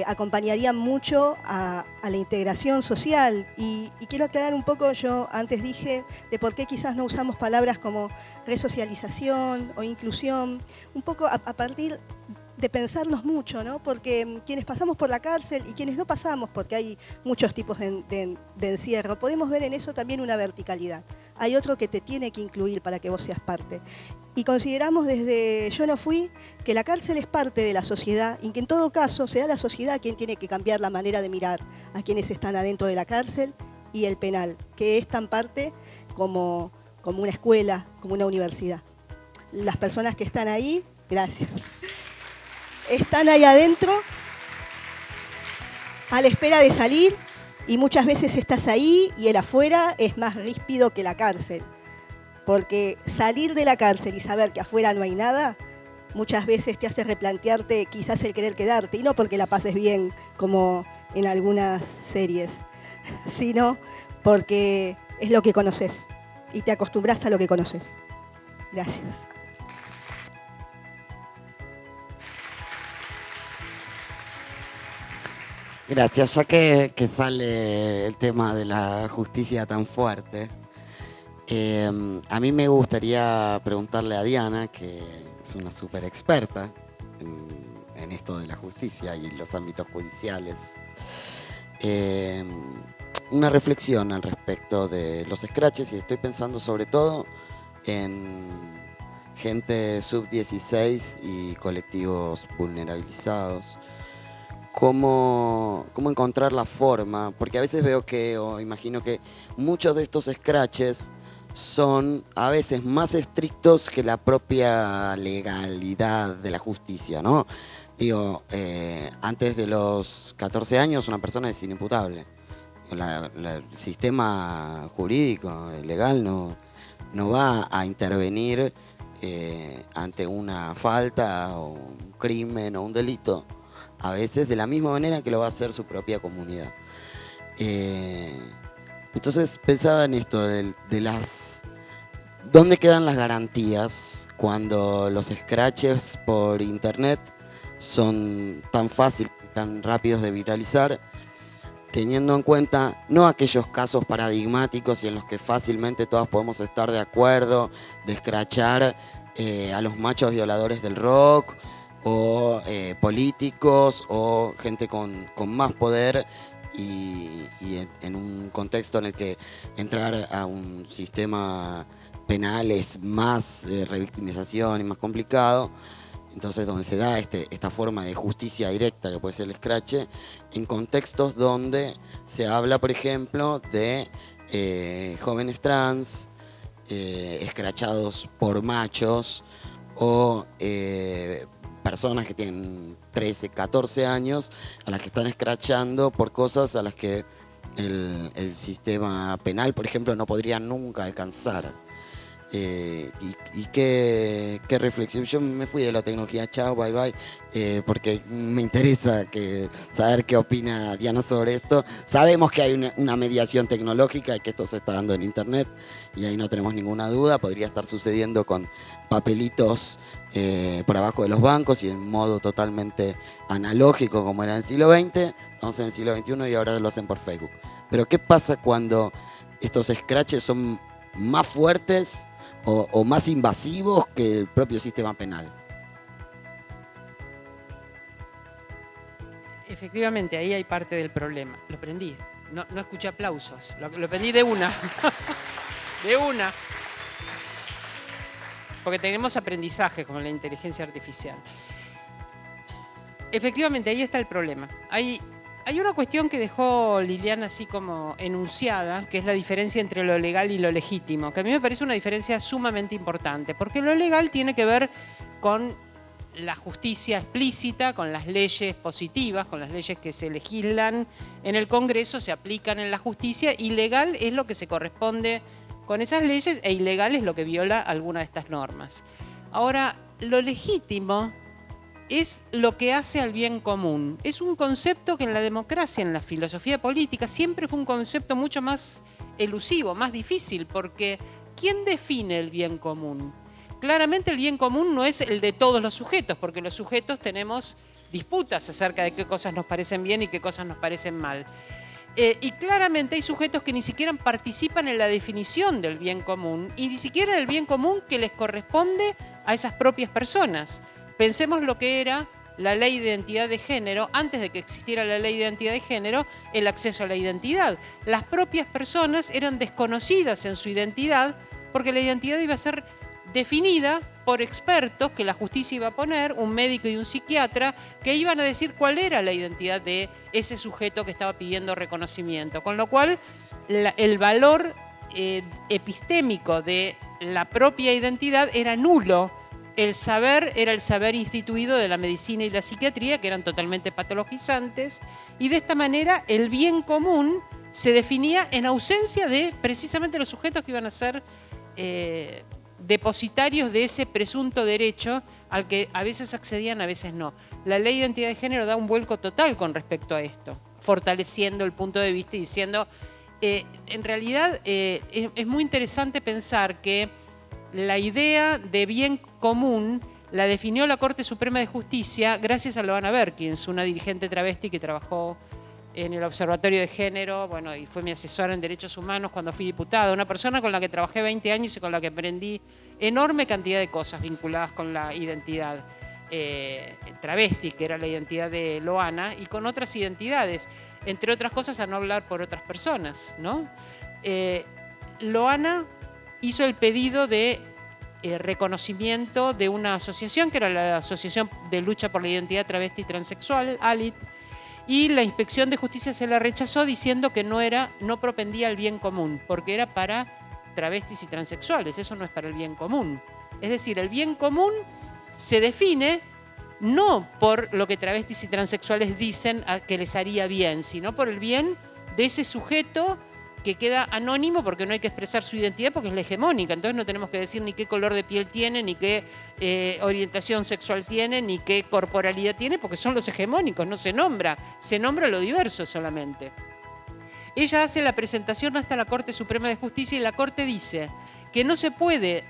acompañarían mucho a la integración social. Y quiero aclarar un poco, yo antes dije de por qué quizás no usamos palabras como resocialización o inclusión, un poco a partir de pensarnos mucho, ¿no? Porque quienes pasamos por la cárcel y quienes no pasamos, porque hay muchos tipos de encierro, podemos ver en eso también una verticalidad. hay otro que te tiene que incluir para que vos seas parte. Y consideramos desde Yo No Fui que la cárcel es parte de la sociedad y que en todo caso será la sociedad quien tiene que cambiar la manera de mirar a quienes están adentro de la cárcel y el penal, que es tan parte como una escuela, como una universidad. Las personas que están ahí, gracias, están ahí adentro a la espera de salir y muchas veces estás ahí y el afuera es más ríspido que la cárcel. Porque salir de la cárcel y saber que afuera no hay nada, muchas veces te hace replantearte quizás el querer quedarte, y no porque la pases bien, como en algunas series, sino porque es lo que conoces y te acostumbras a lo que conoces. Gracias. Gracias, ya que sale el tema de la justicia tan fuerte, a mí me gustaría preguntarle a Diana, que es una súper experta en esto de la justicia y los ámbitos judiciales, una reflexión al respecto de los scratches, y estoy pensando sobre todo en gente sub-16 y colectivos vulnerabilizados. Cómo encontrar la forma, porque a veces veo que, o imagino que muchos de estos scratches son a veces más estrictos que la propia legalidad de la justicia, ¿no? Digo, antes de los 14 años una persona es inimputable. El sistema jurídico, legal, no va a intervenir ante una falta o un crimen o un delito, a veces de la misma manera que lo va a hacer su propia comunidad. Entonces pensaba en esto, de las... ¿Dónde quedan las garantías cuando los scratches por internet son tan fáciles y tan rápidos de viralizar, teniendo en cuenta no aquellos casos paradigmáticos y en los que fácilmente todos podemos estar de acuerdo, de escrachar a los machos violadores del rock, o políticos, o gente con más poder, y en un contexto en el que entrar a un sistema penal es más revictimización y más complicado? Entonces, donde se da esta forma de justicia directa que puede ser el scratch, en contextos donde se habla, por ejemplo, de jóvenes trans escrachados por machos, o personas que tienen 13, 14 años a las que están escrachando por cosas a las que el sistema penal, por ejemplo, no podría nunca alcanzar. Y qué reflexión. Yo me fui de la tecnología, chao, bye bye, porque me interesa saber qué opina Diana sobre esto. Sabemos que hay una mediación tecnológica y que esto se está dando en internet, y ahí no tenemos ninguna duda. Podría estar sucediendo con papelitos por abajo de los bancos y en modo totalmente analógico como era en el siglo XX. Estamos en el siglo XXI y ahora lo hacen por Facebook. Pero ¿qué pasa cuando estos scratches son más fuertes o más invasivos que el propio sistema penal? Efectivamente, ahí hay parte del problema. Lo aprendí. No escuché aplausos. Lo aprendí de una. De una. Porque tenemos aprendizaje como la inteligencia artificial. Efectivamente, ahí está el problema. Hay una cuestión que dejó Liliana así como enunciada, que es la diferencia entre lo legal y lo legítimo, que a mí me parece una diferencia sumamente importante, porque lo legal tiene que ver con la justicia explícita, con las leyes positivas, con las leyes que se legislan en el Congreso, se aplican en la justicia, y legal es lo que se corresponde con esas leyes, e ilegal es lo que viola alguna de estas normas. Ahora, lo legítimo es lo que hace al bien común. Es un concepto que en la democracia, en la filosofía política, siempre fue un concepto mucho más elusivo, más difícil, porque ¿quién define el bien común? Claramente el bien común no es el de todos los sujetos, porque los sujetos tenemos disputas acerca de qué cosas nos parecen bien y qué cosas nos parecen mal. Y claramente hay sujetos que ni siquiera participan en la definición del bien común, y ni siquiera en el bien común que les corresponde a esas propias personas. Pensemos lo que era la ley de identidad de género, antes de que existiera la ley de identidad de género, el acceso a la identidad. Las propias personas eran desconocidas en su identidad porque la identidad iba a ser definida por expertos que la justicia iba a poner, un médico y un psiquiatra, que iban a decir cuál era la identidad de ese sujeto que estaba pidiendo reconocimiento. Con lo cual, el valor epistémico de la propia identidad era nulo. El saber era el saber instituido de la medicina y la psiquiatría, que eran totalmente patologizantes, y de esta manera el bien común se definía en ausencia de precisamente los sujetos que iban a ser depositarios de ese presunto derecho al que a veces accedían, a veces no. La ley de identidad de género da un vuelco total con respecto a esto, fortaleciendo el punto de vista y diciendo, en realidad es muy interesante pensar que la idea de bien común la definió la Corte Suprema de Justicia gracias a Loana Berkins, una dirigente travesti que trabajó en el Observatorio de Género, bueno, y fue mi asesora en Derechos Humanos cuando fui diputada, una persona con la que trabajé 20 años y con la que aprendí enorme cantidad de cosas vinculadas con la identidad travesti, que era la identidad de Loana, y con otras identidades, entre otras cosas a no hablar por otras personas, ¿no? Loana hizo el pedido de reconocimiento de una asociación, que era la Asociación de Lucha por la Identidad Travesti y Transexual, ALIT, y la Inspección de Justicia se la rechazó diciendo que no propendía al bien común, porque era para travestis y transexuales, eso no es para el bien común. Es decir, el bien común se define no por lo que travestis y transexuales dicen que les haría bien, sino por el bien de ese sujeto que queda anónimo porque no hay que expresar su identidad porque es la hegemónica. Entonces no tenemos que decir ni qué color de piel tiene, ni qué orientación sexual tiene, ni qué corporalidad tiene, porque son los hegemónicos, no se nombra lo diverso solamente. Ella hace la presentación hasta la Corte Suprema de Justicia y la Corte dice que no se puede,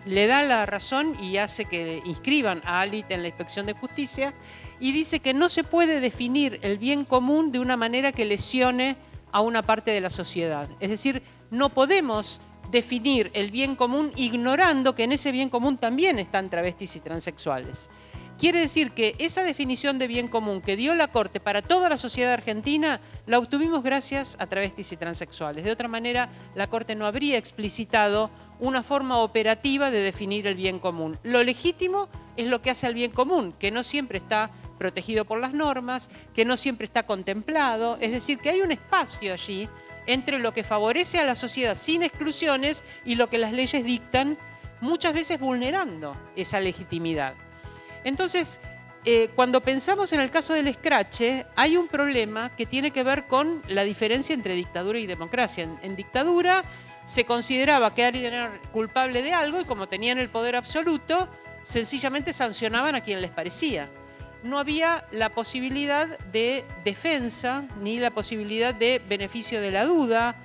le da la razón y hace que inscriban a ALIT en la Inspección de Justicia, y dice que no se puede definir el bien común de una manera que lesione a una parte de la sociedad. Es decir, no podemos definir el bien común ignorando que en ese bien común también están travestis y transexuales. Quiere decir que esa definición de bien común que dio la Corte para toda la sociedad argentina la obtuvimos gracias a travestis y transexuales. De otra manera, la Corte no habría explicitado una forma operativa de definir el bien común. Lo legítimo es lo que hace al bien común, que no siempre está protegido por las normas, que no siempre está contemplado, es decir, que hay un espacio allí entre lo que favorece a la sociedad sin exclusiones y lo que las leyes dictan, muchas veces vulnerando esa legitimidad. Entonces, cuando pensamos en el caso del escrache, hay un problema que tiene que ver con la diferencia entre dictadura y democracia. En dictadura se consideraba que alguien era culpable de algo y como tenían el poder absoluto, sencillamente sancionaban a quien les parecía. No había la posibilidad de defensa ni la posibilidad de beneficio de la duda,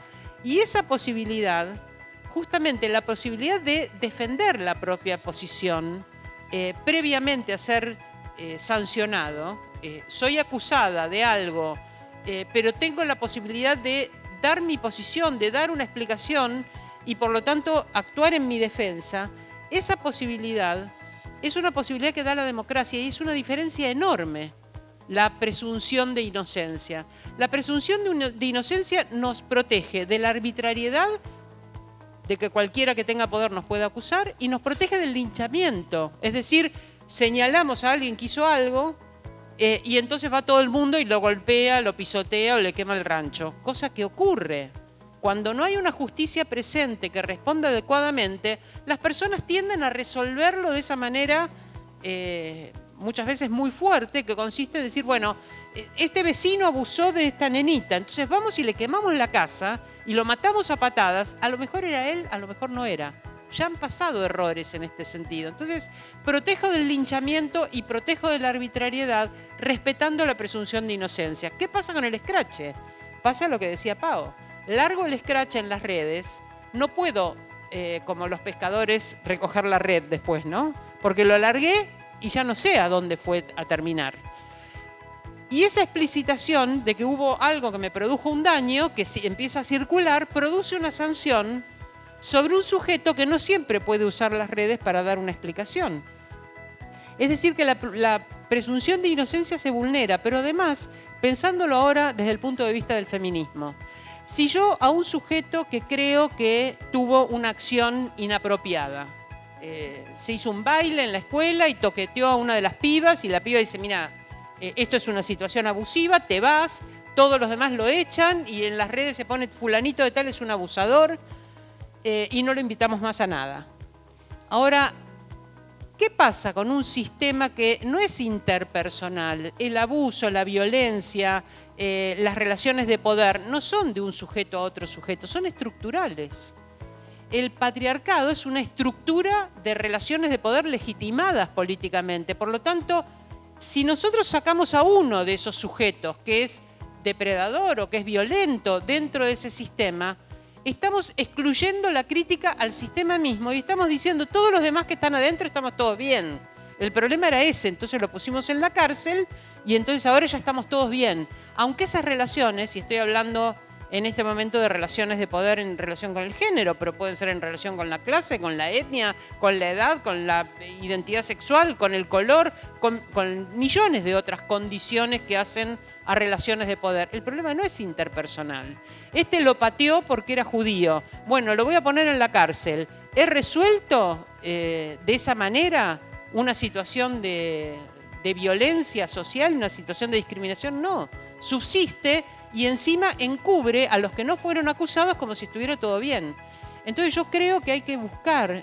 y esa posibilidad, justamente la posibilidad de defender la propia posición previamente a ser sancionado, soy acusada de algo, pero tengo la posibilidad de dar mi posición, de dar una explicación y por lo tanto actuar en mi defensa, esa posibilidad es una posibilidad que da la democracia y es una diferencia enorme, la presunción de inocencia. La presunción de inocencia nos protege de la arbitrariedad, de que cualquiera que tenga poder nos pueda acusar, y nos protege del linchamiento. Es decir, señalamos a alguien que hizo algo y entonces va todo el mundo y lo golpea, lo pisotea o le quema el rancho. Cosa que ocurre. Cuando no hay una justicia presente que responda adecuadamente, las personas tienden a resolverlo de esa manera muchas veces muy fuerte, que consiste en decir, bueno, este vecino abusó de esta nenita, entonces vamos y le quemamos la casa y lo matamos a patadas, a lo mejor era él, a lo mejor no era. Ya han pasado errores en este sentido. Entonces, protejo del linchamiento y protejo de la arbitrariedad respetando la presunción de inocencia. ¿Qué pasa con el escrache? Pasa lo que decía Pau. Largo el escrache en las redes, no puedo, como los pescadores, recoger la red después, ¿no? Porque lo alargué y ya no sé a dónde fue a terminar. Y esa explicitación de que hubo algo que me produjo un daño, que si empieza a circular, produce una sanción sobre un sujeto que no siempre puede usar las redes para dar una explicación. Es decir, que la presunción de inocencia se vulnera, pero además, pensándolo ahora desde el punto de vista del feminismo, si yo a un sujeto que creo que tuvo una acción inapropiada, se hizo un baile en la escuela y toqueteó a una de las pibas y la piba dice, mira, esto es una situación abusiva, te vas, todos los demás lo echan y en las redes se pone fulanito de tal es un abusador y no lo invitamos más a nada. Ahora, ¿qué pasa con un sistema que no es interpersonal? El abuso, la violencia, las relaciones de poder no son de un sujeto a otro sujeto, son estructurales. El patriarcado es una estructura de relaciones de poder legitimadas políticamente. Por lo tanto, si nosotros sacamos a uno de esos sujetos que es depredador o que es violento dentro de ese sistema, estamos excluyendo la crítica al sistema mismo y estamos diciendo todos los demás que están adentro estamos todos bien. El problema era ese, entonces lo pusimos en la cárcel y entonces ahora ya estamos todos bien. Aunque esas relaciones, y estoy hablando en este momento de relaciones de poder en relación con el género, pero pueden ser en relación con la clase, con la etnia, con la edad, con la identidad sexual, con el color, con millones de otras condiciones que hacen a relaciones de poder. El problema no es interpersonal. Este lo pateó porque era judío. Bueno, lo voy a poner en la cárcel. ¿He resuelto de esa manera una situación de violencia social, una situación de discriminación? No. Subsiste y encima encubre a los que no fueron acusados como si estuviera todo bien. Entonces yo creo que hay que buscar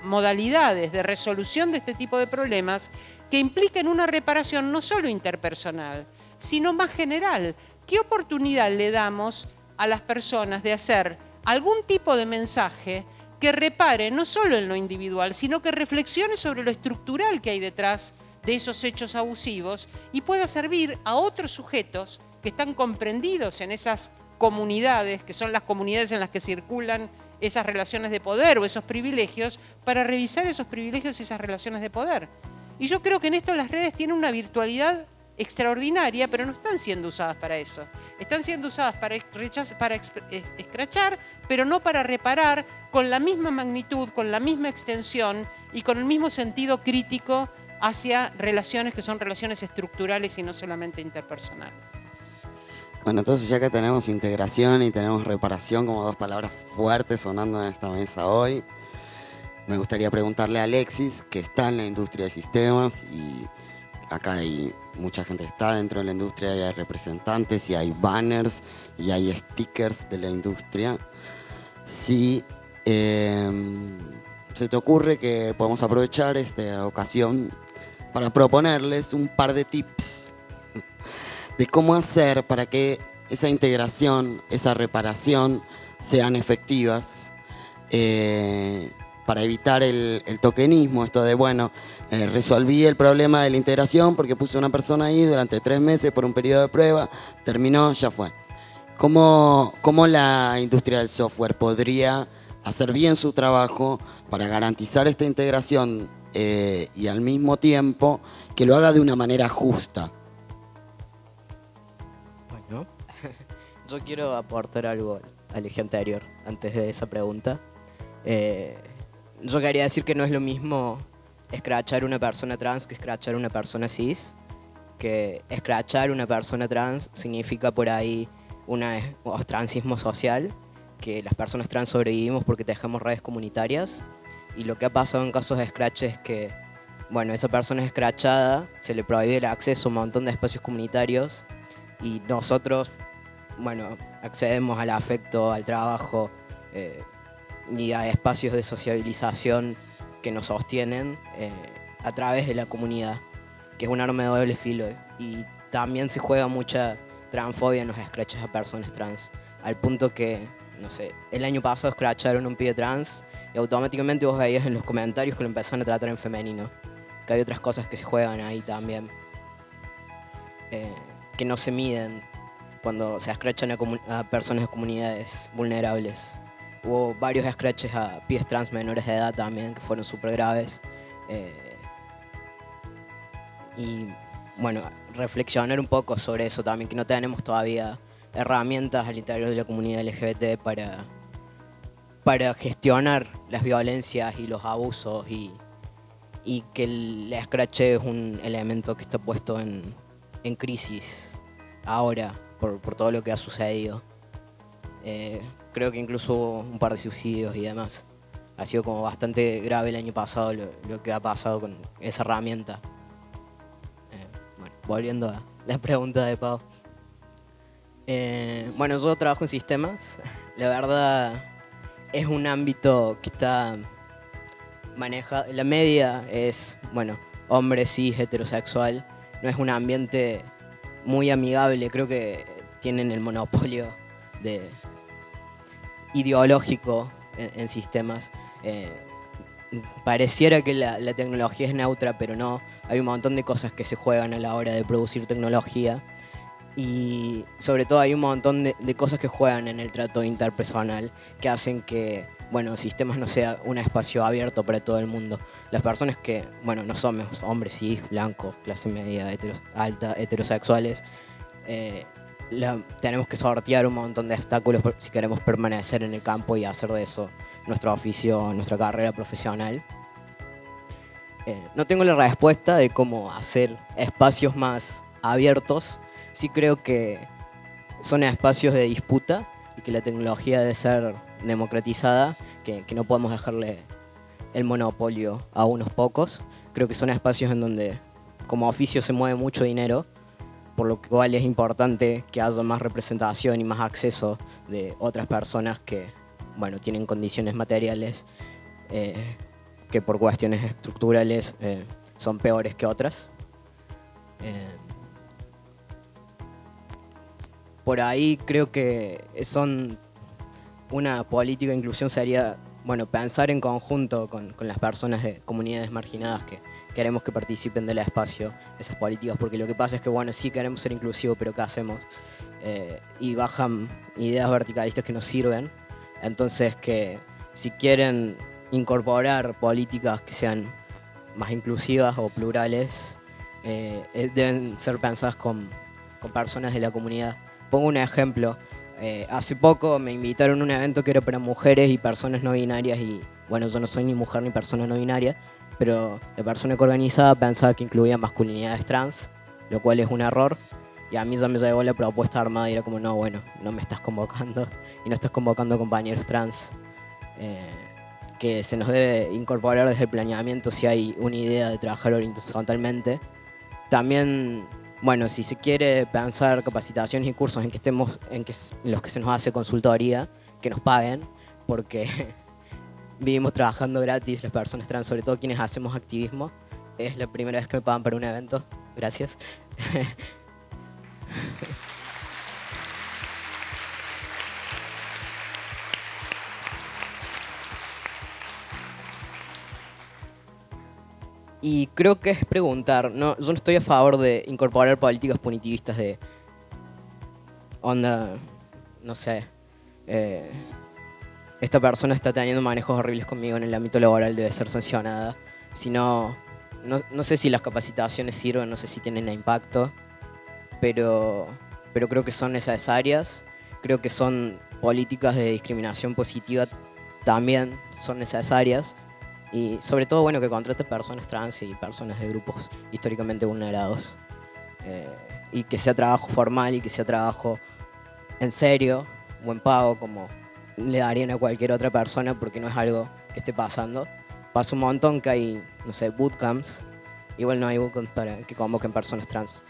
modalidades de resolución de este tipo de problemas que impliquen una reparación no solo interpersonal, sino más general. ¿Qué oportunidad le damos a las personas de hacer algún tipo de mensaje que repare no solo en lo individual, sino que reflexione sobre lo estructural que hay detrás de esos hechos abusivos y pueda servir a otros sujetos que están comprendidos en esas comunidades, que son las comunidades en las que circulan esas relaciones de poder o esos privilegios, para revisar esos privilegios y esas relaciones de poder. Y yo creo que en esto las redes tienen una virtualidad extraordinaria, pero no están siendo usadas para eso. Están siendo usadas para escrachar, pero no para reparar con la misma magnitud, con la misma extensión y con el mismo sentido crítico hacia relaciones que son relaciones estructurales y no solamente interpersonales. Bueno, entonces ya que tenemos integración y tenemos reparación como dos palabras fuertes sonando en esta mesa hoy, me gustaría preguntarle a Alexis, que está en la industria de sistemas, y acá hay mucha gente que está dentro de la industria, y hay representantes, y hay banners, y hay stickers de la industria. Si se te ocurre que podemos aprovechar esta ocasión para proponerles un par de tips de cómo hacer para que esa integración, esa reparación sean efectivas, para evitar el tokenismo, esto de, bueno, resolví el problema de la integración porque puse una persona ahí durante 3 meses por un periodo de prueba, terminó, ya fue. ¿Cómo la industria del software podría hacer bien su trabajo para garantizar esta integración y al mismo tiempo que lo haga de una manera justa? Bueno, yo quiero aportar algo al eje anterior antes de esa pregunta. Yo quería decir que no es lo mismo escrachar una persona trans que escrachar una persona cis, que escrachar una persona trans significa por ahí un ostracismo social, que las personas trans sobrevivimos porque tejemos redes comunitarias, y lo que ha pasado en casos de scratch es que, bueno, esa persona es escrachada, se le prohíbe el acceso a un montón de espacios comunitarios y nosotros, bueno, accedemos al afecto, al trabajo y a espacios de sociabilización que nos sostienen a través de la comunidad, que es un arma de doble filo, y también se juega mucha transfobia en los scratches a personas trans, al punto que, no sé, el año pasado scratcharon a un pibe trans y automáticamente vos veías en los comentarios que lo empezaron a tratar en femenino, que hay otras cosas que se juegan ahí también, que no se miden cuando se scratchan a personas de comunidades vulnerables. Hubo varios scratches a pibes trans menores de edad también que fueron súper graves. Y bueno, reflexionar un poco sobre eso también, que no tenemos todavía herramientas al interior de la comunidad LGBT para gestionar las violencias y los abusos y y que el escrache es un elemento que está puesto en crisis ahora por todo lo que ha sucedido. Creo que incluso hubo un par de suicidios y demás. Ha sido como bastante grave el año pasado lo que ha pasado con esa herramienta. Bueno, volviendo a la pregunta de Pau. Bueno, yo trabajo en sistemas. La verdad es un ámbito que está manejado. La media es, bueno, hombre, cis, heterosexual. No es un ambiente muy amigable. Creo que tienen el monopolio ideológico en sistemas. Pareciera que la tecnología es neutra, pero no. Hay un montón de cosas que se juegan a la hora de producir tecnología. Y sobre todo hay un montón de cosas que juegan en el trato interpersonal que hacen que, bueno, sistemas no sea un espacio abierto para todo el mundo. Las personas que, bueno, no somos hombres cis, blancos, clase media, alta, heterosexuales, tenemos que sortear un montón de obstáculos si queremos permanecer en el campo y hacer de eso nuestro oficio, nuestra carrera profesional. No tengo la respuesta de cómo hacer espacios más abiertos. Sí creo que son espacios de disputa y que la tecnología debe ser democratizada, que no podemos dejarle el monopolio a unos pocos. Creo que son espacios en donde como oficio se mueve mucho dinero, por lo cual es importante que haya más representación y más acceso de otras personas que, bueno, tienen condiciones materiales que por cuestiones estructurales son peores que otras. Por ahí creo que son una política de inclusión sería, bueno, pensar en conjunto con las personas de comunidades marginadas que queremos que participen del espacio, esas políticas, porque lo que pasa es que, bueno, sí queremos ser inclusivos, pero ¿qué hacemos? Y bajan ideas verticalistas que nos sirven. Entonces, que si quieren incorporar políticas que sean más inclusivas o plurales, deben ser pensadas con personas de la comunidad. Pongo un ejemplo. Hace poco me invitaron a un evento que era para mujeres y personas no binarias y, bueno, yo no soy ni mujer ni persona no binaria, pero la persona que organizaba pensaba que incluía masculinidades trans, lo cual es un error. Y a mí ya me llegó la propuesta armada y era como, no, bueno, no me estás convocando y no estás convocando compañeros trans. Que se nos debe incorporar desde el planeamiento si hay una idea de trabajar horizontalmente. También, bueno, si se quiere pensar capacitaciones y cursos en los que se nos hace consultoría, que nos paguen, porque vivimos trabajando gratis las personas trans, sobre todo quienes hacemos activismo. Es la primera vez que me pagan para un evento. Gracias. Y creo que es preguntar, yo no estoy a favor de incorporar políticas punitivistas de onda, no sé, esta persona está teniendo manejos horribles conmigo en el ámbito laboral, debe ser sancionada. Sino, no sé si las capacitaciones sirven, no sé si tienen impacto, pero creo que son necesarias. Creo que son políticas de discriminación positiva también son necesarias. Y sobre todo, bueno, que contrate personas trans y personas de grupos históricamente vulnerados. Y que sea trabajo formal y que sea trabajo en serio, buen pago, como le darían a cualquier otra persona, porque no es algo que esté pasando. Pasa un montón que hay, no sé, bootcamps. Igual no hay bootcamps para que convoquen personas trans.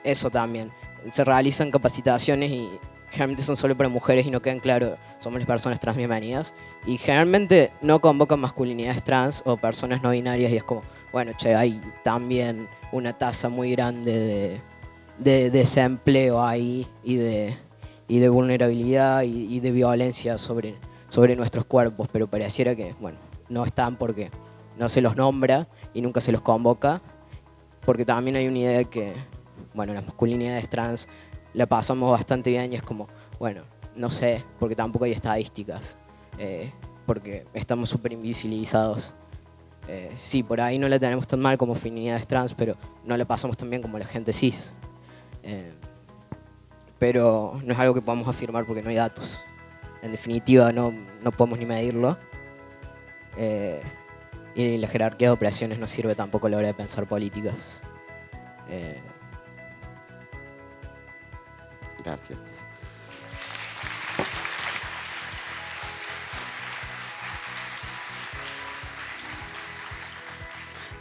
Eso también. Se realizan capacitaciones y generalmente son solo para mujeres y no quedan claro, somos las personas trans bienvenidas. Y generalmente no convocan masculinidades trans o personas no binarias y es como, bueno, che, hay también una tasa muy grande de desempleo ahí y de vulnerabilidad y de violencia sobre nuestros cuerpos, pero pareciera que, bueno, no están porque no se los nombra y nunca se los convoca, porque también hay una idea de que, bueno, las masculinidades trans la pasamos bastante bien y es como, bueno, no sé, porque tampoco hay estadísticas, porque estamos súper invisibilizados. Sí, por ahí no la tenemos tan mal como feminidades trans, pero no la pasamos tan bien como la gente cis. Pero no es algo que podamos afirmar porque no hay datos. En definitiva, no podemos ni medirlo. Y la jerarquía de operaciones no sirve tampoco a la hora de pensar políticas. Gracias.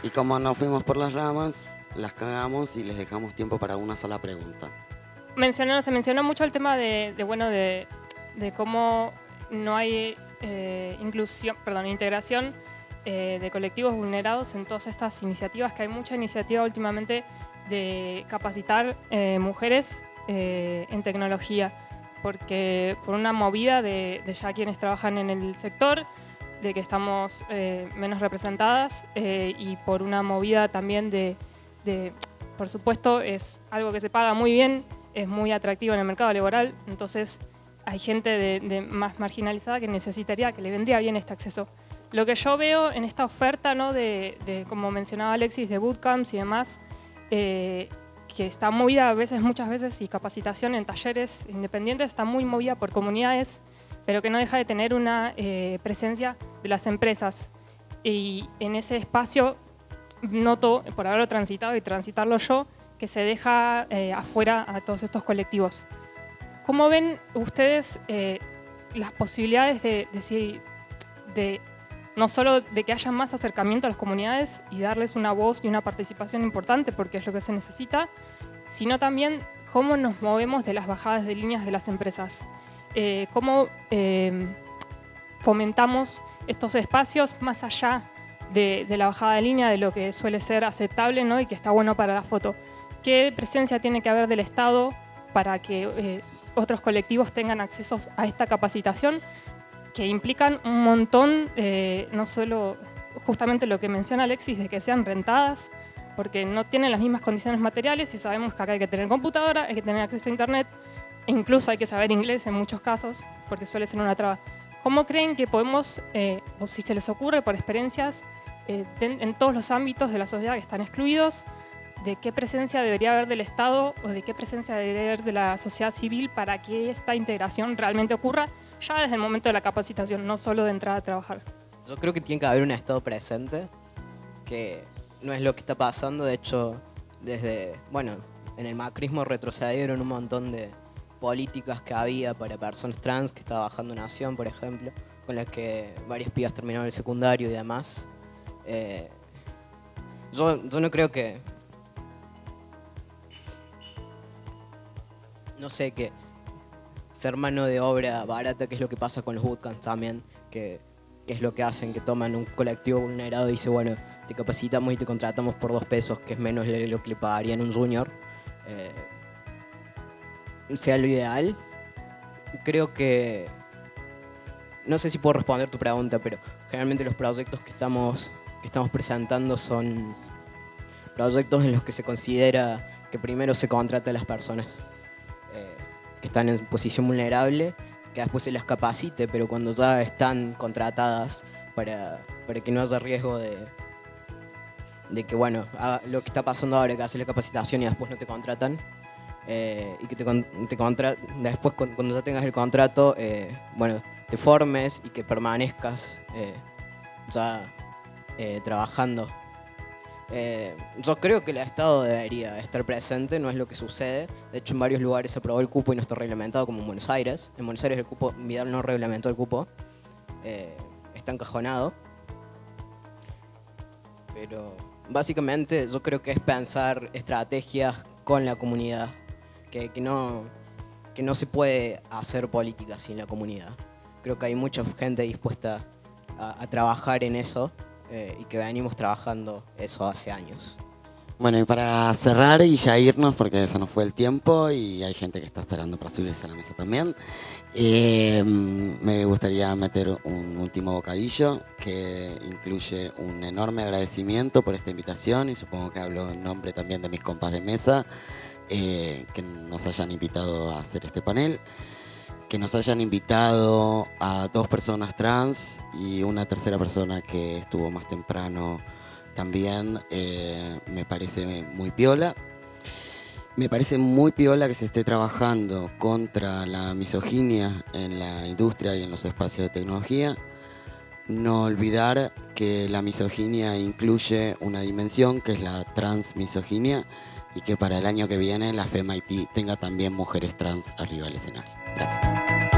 Y como nos fuimos por las ramas, las cagamos y les dejamos tiempo para una sola pregunta. Se mencionó mucho el tema de cómo no hay integración de colectivos vulnerados en todas estas iniciativas, que hay mucha iniciativa últimamente de capacitar mujeres en tecnología, porque por una movida de ya quienes trabajan en el sector, de que estamos menos representadas, y por una movida también por supuesto, es algo que se paga muy bien, es muy atractivo en el mercado laboral, entonces hay gente de más marginalizada que necesitaría, que le vendría bien este acceso. Lo que yo veo en esta oferta, ¿no? Como mencionaba Alexis, de bootcamps y demás, que está movida muchas veces, y capacitación en talleres independientes, está muy movida por comunidades, pero que no deja de tener una presencia de las empresas. Y en ese espacio noto, por haberlo transitado y transitarlo yo, que se deja afuera a todos estos colectivos. ¿Cómo ven ustedes las posibilidades de no solo de que haya más acercamiento a las comunidades y darles una voz y una participación importante, porque es lo que se necesita, sino también cómo nos movemos de las bajadas de líneas de las empresas? ¿Cómo fomentamos estos espacios más allá de la bajada de línea, de lo que suele ser aceptable, ¿no? Y que está bueno para la foto? ¿Qué presencia tiene que haber del Estado para que otros colectivos tengan acceso a esta capacitación, que implican un montón, no solo justamente lo que menciona Alexis, de que sean rentadas, porque no tienen las mismas condiciones materiales, y sabemos que acá hay que tener computadora, hay que tener acceso a internet, e incluso hay que saber inglés en muchos casos, porque suele ser una traba. ¿Cómo creen que podemos, o si se les ocurre por experiencias, en todos los ámbitos de la sociedad que están excluidos, de qué presencia debería haber del Estado o de qué presencia debería haber de la sociedad civil para que esta integración realmente ocurra ya desde el momento de la capacitación, no solo de entrada a trabajar? Yo creo que tiene que haber un Estado presente, que no es lo que está pasando. De hecho, en el macrismo retrocedieron un montón de políticas que había para personas trans, que estaba bajando Nación, por ejemplo, con las que varias pibas terminaron el secundario y demás. Yo no creo que... No sé, que ser mano de obra barata, que es lo que pasa con los bootcamps también, que es lo que hacen, que toman un colectivo vulnerado y dicen, bueno, te capacitamos y te contratamos por 2 pesos, que es menos de lo que le pagarían un junior, sea lo ideal. Creo que... No sé si puedo responder tu pregunta, pero generalmente los proyectos que estamos presentando son proyectos en los que se considera que primero se contrata a las personas que están en posición vulnerable, que después se las capacite, pero cuando ya están contratadas, para que no haya riesgo de que, bueno, lo que está pasando ahora, que haces la capacitación y después no te contratan, y que después cuando ya tengas el contrato, bueno, te formes y que permanezcas trabajando. Yo creo que el Estado debería estar presente, no es lo que sucede. De hecho, en varios lugares se aprobó el cupo y no está reglamentado, como en Buenos Aires. En Buenos Aires el cupo, Vidal no reglamentó el cupo, está encajonado. Pero básicamente yo creo que es pensar estrategias con la comunidad, que no se puede hacer política sin la comunidad. Creo que hay mucha gente dispuesta a trabajar en eso, y que venimos trabajando eso hace años. Bueno, y para cerrar y ya irnos, porque se nos fue el tiempo y hay gente que está esperando para subirse a la mesa también, me gustaría meter un último bocadillo que incluye un enorme agradecimiento por esta invitación, y supongo que hablo en nombre también de mis compas de mesa, que nos hayan invitado a hacer este panel, que nos hayan invitado a 2 personas trans y una tercera persona que estuvo más temprano también. Me parece muy piola. Me parece muy piola que se esté trabajando contra la misoginia en la industria y en los espacios de tecnología. No olvidar que la misoginia incluye una dimensión que es la transmisoginia y que para el año que viene la FEMIT tenga también mujeres trans arriba del escenario. Gracias.